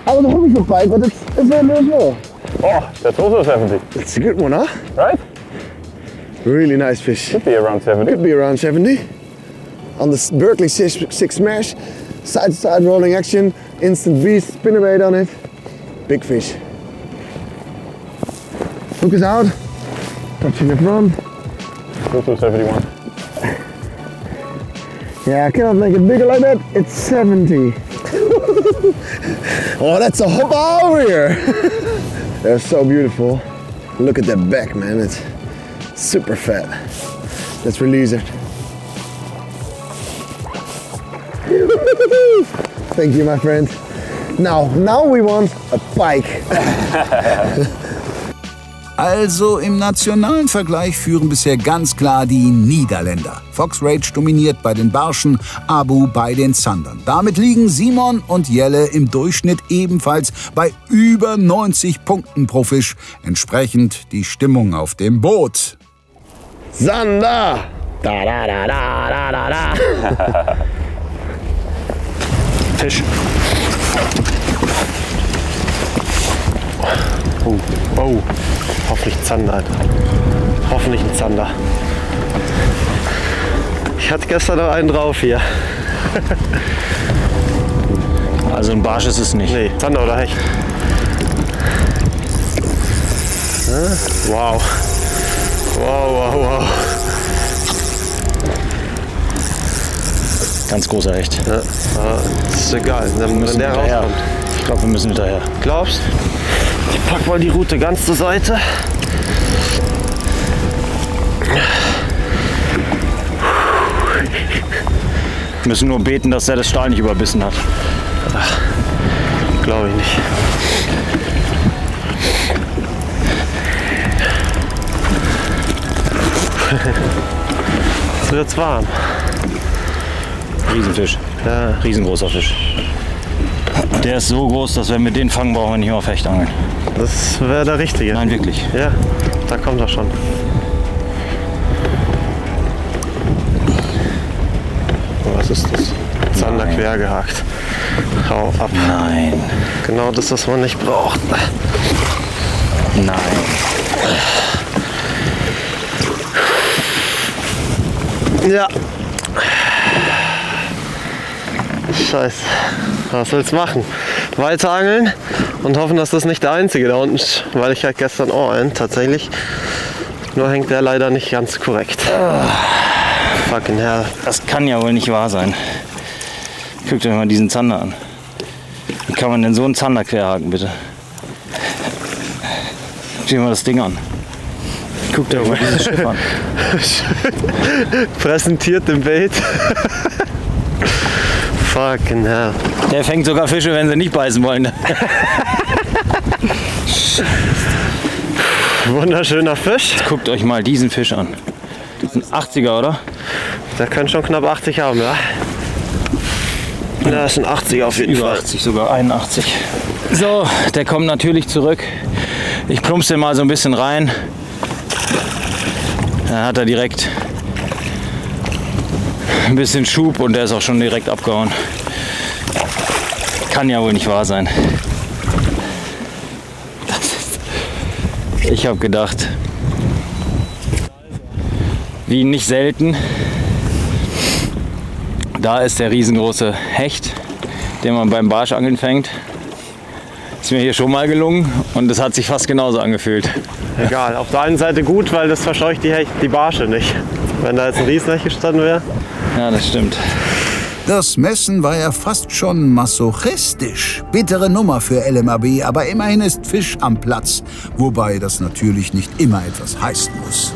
I was hoping for a bite, but it's a zander as well. Oh, that's also 70. That's a good one, huh? Right? Really nice fish. Could be around 70. Could be around 70. On the Berkley 6 smash, side to side rolling action, instant beast, spinnerbait on it. Big fish. Hook is out. Touching the front. Also 71. Yeah, I cannot make it bigger like that. It's 70. Oh, that's a hop over here. They're so beautiful. Look at that back, man. It's super fat. Let's release it. Thank you, my friend. Now we want a pike. Also im nationalen Vergleich führen bisher ganz klar die Niederländer. Fox Rage dominiert bei den Barschen, Abu bei den Zandern. Damit liegen Simon und Jelle im Durchschnitt ebenfalls bei über 90 Punkten pro Fisch. Entsprechend die Stimmung auf dem Boot. Zander! Da da da da da da da. Fisch. Oh, oh. Hoffentlich ein Zander, Alter. Hoffentlich ein Zander. Ich hatte gestern noch einen drauf hier. Also ein Barsch ist es nicht. Nee, Zander oder Hecht. Wow. Wow, wow, wow. Ganz großer Hecht. Ja, ist egal, wenn der rauskommt. Ich glaube, wir müssen hinterher. Glaubst? Ich pack mal die Rute ganz zur Seite. Wir müssen nur beten, dass er das Stahl nicht überbissen hat. Glaube ich nicht. Es wird's warm. Riesenfisch. Ja. Riesengroßer Fisch. Der ist so groß, dass wenn wir den fangen, brauchen wir nicht mehr auf Hecht angeln. Das wäre der Richtige. Nein, wirklich. Ja, da kommt er schon. Was ist das? Zander quer gehakt. Hau ab. Nein. Genau das, was man nicht braucht. Nein. Ja. Scheiße. Was willst du machen? Weiter angeln und hoffen, dass das nicht der einzige da unten ist, weil ich halt gestern auch einen tatsächlich. Nur hängt der leider nicht ganz korrekt. Fucking hell. Das kann ja wohl nicht wahr sein. Guckt euch mal diesen Zander an. Wie kann man denn so einen Zander querhaken, bitte? Guckt euch mal das Ding an. Guckt euch mal dieses Schiff an. Präsentiert den Bait. Fucking hell. Der fängt sogar Fische, wenn sie nicht beißen wollen. Wunderschöner Fisch. Jetzt guckt euch mal diesen Fisch an. Das ist ein 80er, oder? Der kann schon knapp 80 haben, ja. Das ist ein 80er auf jeden Fall. Über 80 sogar, 81. So, der kommt natürlich zurück. Ich plumpse den mal so ein bisschen rein. Dann hat er direkt ein bisschen Schub und der ist auch schon direkt abgehauen. Kann ja wohl nicht wahr sein. Ich habe gedacht, wie nicht selten, da ist der riesengroße Hecht, den man beim Barschangeln fängt. Ist mir hier schon mal gelungen und es hat sich fast genauso angefühlt. Egal, auf der einen Seite gut, weil das verscheucht die Barsche nicht. Wenn da jetzt ein Riesenhecht gestanden wäre. Ja, das stimmt. Das Messen war ja fast schon masochistisch. Bittere Nummer für LMAB, aber immerhin ist Fisch am Platz. Wobei das natürlich nicht immer etwas heißen muss.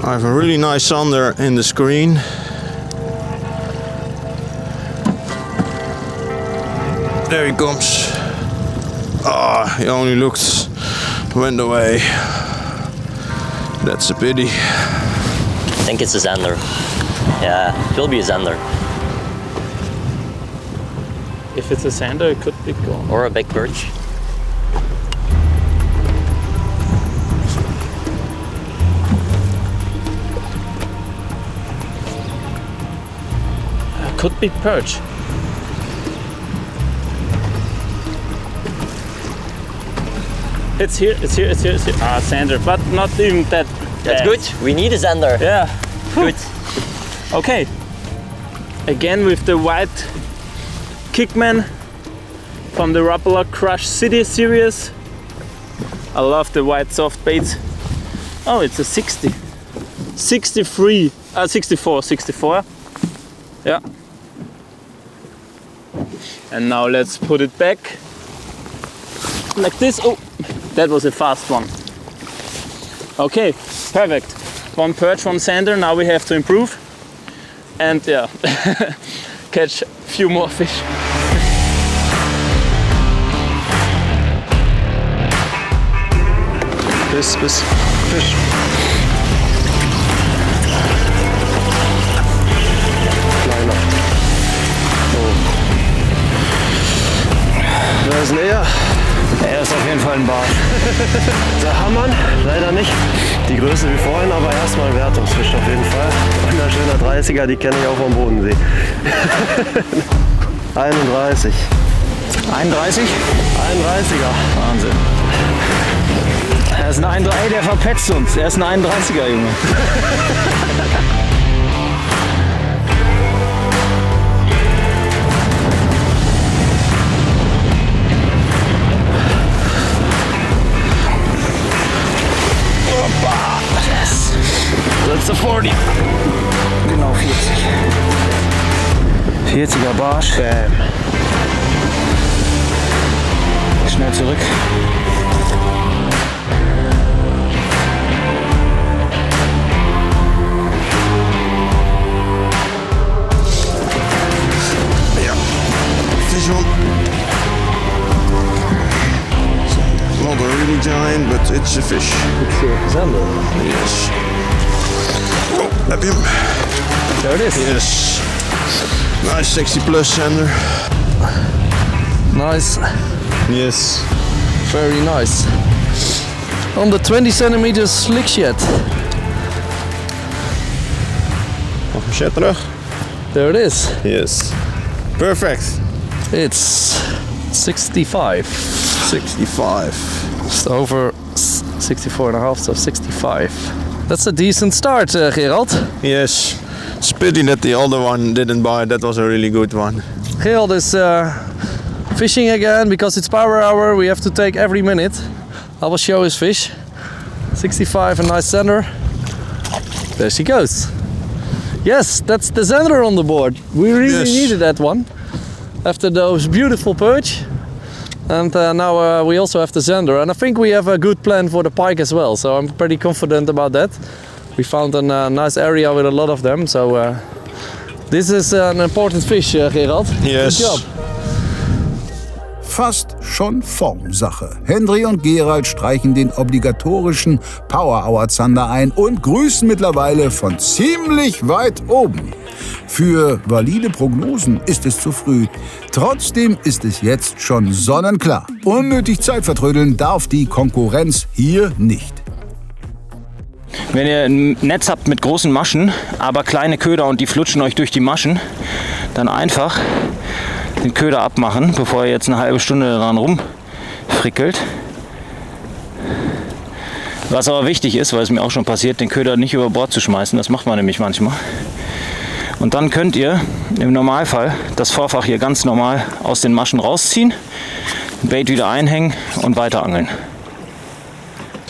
I have a really nice zander in the screen. There he comes. Ah, he only went away. That's a pity. I think it's a zander. Yeah, it will be a zander. If it's a zander, it could be gone. Or a big perch. Could be perch. It's here, it's here, it's here, it's here. Ah, zander, but not even that That's bad. good. We need a zander. Yeah. Good. Okay. Again with the white Kickman from the Rapala Crush City series. I love the white soft baits. Oh, it's a 60. 63. 64. Yeah. And now let's put it back like this. Oh, that was a fast one. Okay, perfect. One perch, one zander. Now we have to improve and yeah, catch a few more fish. This fish. Wer ist näher? Er ist auf jeden Fall ein Barsch. Der Hammann, leider nicht die Größe wie vorhin, aber erstmal ein Wertungsfisch auf jeden Fall. Und ein schöner 30er, die kenne ich auch vom Bodensee. 31. 31? 31er. Wahnsinn. Er ist ein 31, ey, der verpetzt uns. Er ist ein 31er, Junge. Yes. That's a 40. Genau, 40. 40er Barsch. Bam. Schnell zurück. Ja. Fish on. Not a really giant, but it's a fish. It's a zander. Yes. Oh, heb je hem? There it is. Yes. Nice 60 plus zander. Nice. Yes. Very nice. On the 20 centimeters slick shed. Nog een shed terug. There it is. Yes. Perfect. It's 65. 65. Just over 64 and a half, so 65. That's a decent start, Gerald. Yes. It's a pity that the other one didn't bite. That was a really good one. Gerald is fishing again because it's power hour. We have to take every minute. I will show his fish. 65, a nice zander. There she goes. Yes, that's the zander on the board. We really needed that one after those beautiful perch. And now we also have the zander, and I think we have a good plan for the pike as well, so I'm pretty confident about that. We found a nice area with a lot of them, so this is an important fish, Gerald. Yes. Good job. Fast schon Formsache. Hendry und Gerald streichen den obligatorischen Power-Hour-Zander ein und grüßen mittlerweile von ziemlich weit oben. Für valide Prognosen ist es zu früh. Trotzdem ist es jetzt schon sonnenklar. Unnötig Zeit vertrödeln darf die Konkurrenz hier nicht. Wenn ihr ein Netz habt mit großen Maschen, aber kleine Köder und die flutschen euch durch die Maschen, dann einfach den Köder abmachen, bevor ihr jetzt eine halbe Stunde daran rumfrickelt. Was aber wichtig ist, weil es mir auch schon passiert, den Köder nicht über Bord zu schmeißen. Das macht man nämlich manchmal. Und dann könnt ihr im Normalfall das Vorfach hier ganz normal aus den Maschen rausziehen, den Bait wieder einhängen und weiter angeln.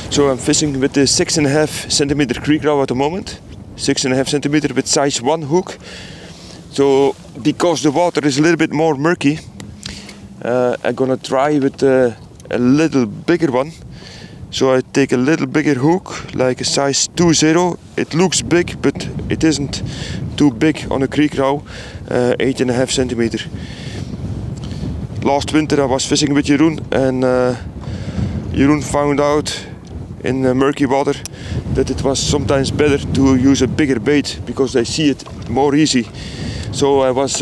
So I'm fishing with the 6.5 centimeter creek row at the moment. 6.5 centimeter with size 1 hook. So because the water is a little bit more murky, I'm gonna try with a little bigger one. So I take a little bigger hook, like a size 2.0. It looks big, but it isn't too big on a creek row. 8.5 centimeter. last winter I was fishing with Jeroen, and Jeroen found out in murky water that it was sometimes better to use a bigger bait because they see it more easy. So I was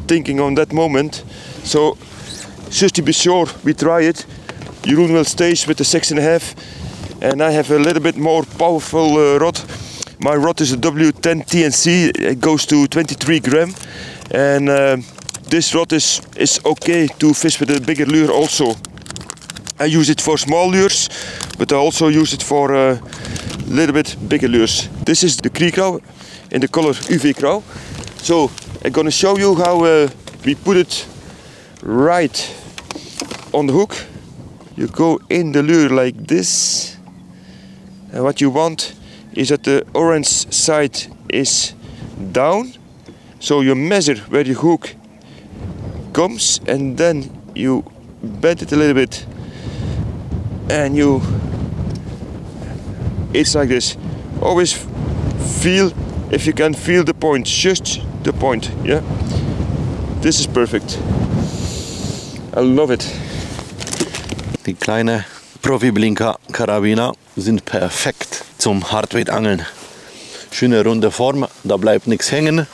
thinking on that moment, so just to be sure we try it, Jeroen will stay with the 6.5 and I have a little bit more powerful rod. My rod is a W10 TNC, it goes to 23 gram, and this rod is okay to fish with a bigger lure also. I use it for small lures, but I also use it for a little bit bigger lures. This is the Kriegau in the color UV Grau. So I'm gonna show you how we put it right on the hook. You go in the lure like this, and what you want is that the orange side is down. So you measure where your hook comes, and then you bend it a little bit, and it's like this. Always feel, if you can feel the point, just the point, yeah? This is perfect. I love it. Die kleine Profi-Blinker Karabiner sind perfekt zum Hardweight-Angeln. Schöne runde Form, da bleibt nichts hängen.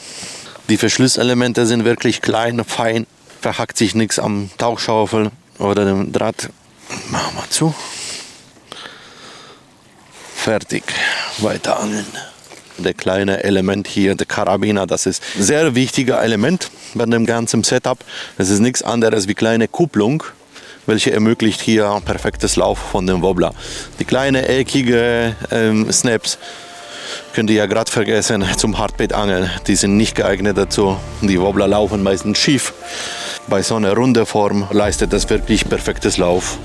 Die Verschlusselemente sind wirklich klein, fein, verhackt sich nichts am Tauchschaufel oder dem Draht. Machen wir zu. Fertig, weiter angeln. Der kleine Element hier, der Karabiner, das ist ein sehr wichtiger Element bei dem ganzen Setup. Das ist nichts anderes wie kleine Kupplung, welche ermöglicht hier perfektes Lauf von dem Wobbler. Die kleine eckige Snaps könnt ihr ja gerade vergessen zum Hardbait-Angeln. Die sind nicht geeignet dazu. Die Wobbler laufen meistens schief. Bei so einer runden Form leistet das wirklich perfektes Lauf.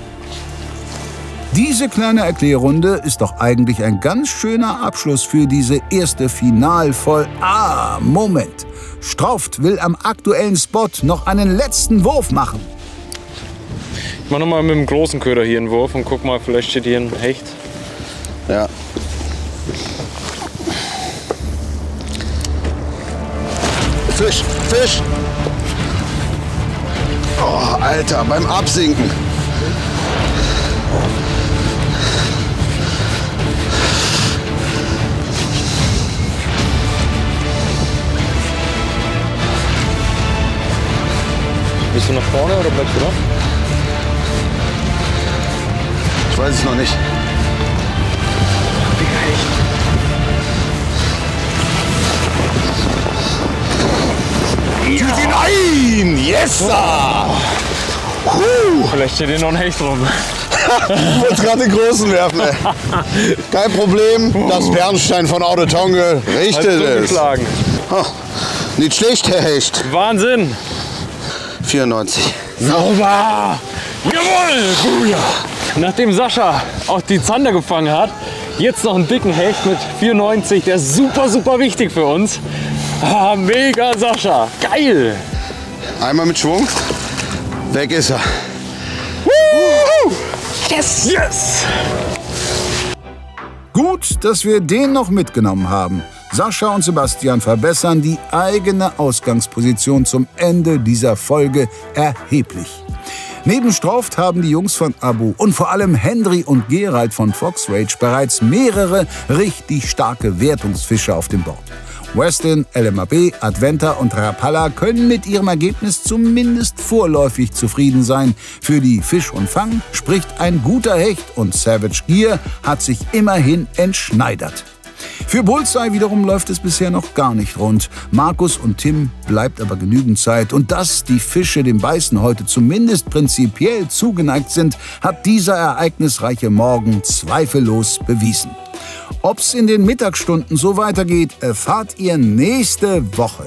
Diese kleine Erklärrunde ist doch eigentlich ein ganz schöner Abschluss für diese erste Finalfolge. Moment. Strauft will am aktuellen Spot noch einen letzten Wurf machen. Ich mach nochmal mit dem großen Köder hier einen Wurf und guck mal, vielleicht steht hier ein Hecht. Ja. Fisch, Fisch! Oh, Alter, beim Absinken. Bist du nach vorne oder bleibst du da? Ich weiß es noch nicht. Ja. Tut ihn ein! Yes! Vielleicht steht hier noch ein Hecht rum. Ich wollte gerade den großen werfen, ey. Kein Problem, das Bernstein von Auto-Tonge richtet es. Oh, nicht schlecht, Herr Hecht. Wahnsinn! 94. Sauber! Jawohl! Buja! Nachdem Sascha auch die Zander gefangen hat, jetzt noch einen dicken Hecht mit 94, der ist super, super wichtig für uns. Mega Sascha! Geil! Einmal mit Schwung. Weg ist er. Yes! Yes! Gut, dass wir den noch mitgenommen haben. Sascha und Sebastian verbessern die eigene Ausgangsposition zum Ende dieser Folge erheblich. Neben Strauft haben die Jungs von Abu und vor allem Henry und Gerald von Fox Rage bereits mehrere richtig starke Wertungsfische auf dem Board. Westin, LMAB, Adventa und Rapala können mit ihrem Ergebnis zumindest vorläufig zufrieden sein. Für die Fisch und Fang spricht ein guter Hecht und Savage Gear hat sich immerhin entschneidert. Für Bullseye wiederum läuft es bisher noch gar nicht rund. Markus und Tim bleibt aber genügend Zeit. Und dass die Fische dem Beißen heute zumindest prinzipiell zugeneigt sind, hat dieser ereignisreiche Morgen zweifellos bewiesen. Ob's in den Mittagsstunden so weitergeht, erfahrt ihr nächste Woche.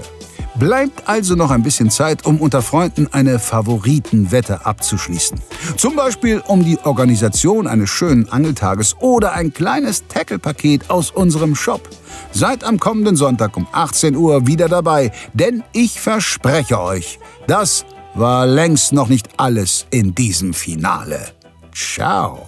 Bleibt also noch ein bisschen Zeit, um unter Freunden eine Favoritenwette abzuschließen. Zum Beispiel um die Organisation eines schönen Angeltages oder ein kleines Tackle-Paket aus unserem Shop. Seid am kommenden Sonntag um 18 Uhr wieder dabei, denn ich verspreche euch, das war längst noch nicht alles in diesem Finale. Ciao.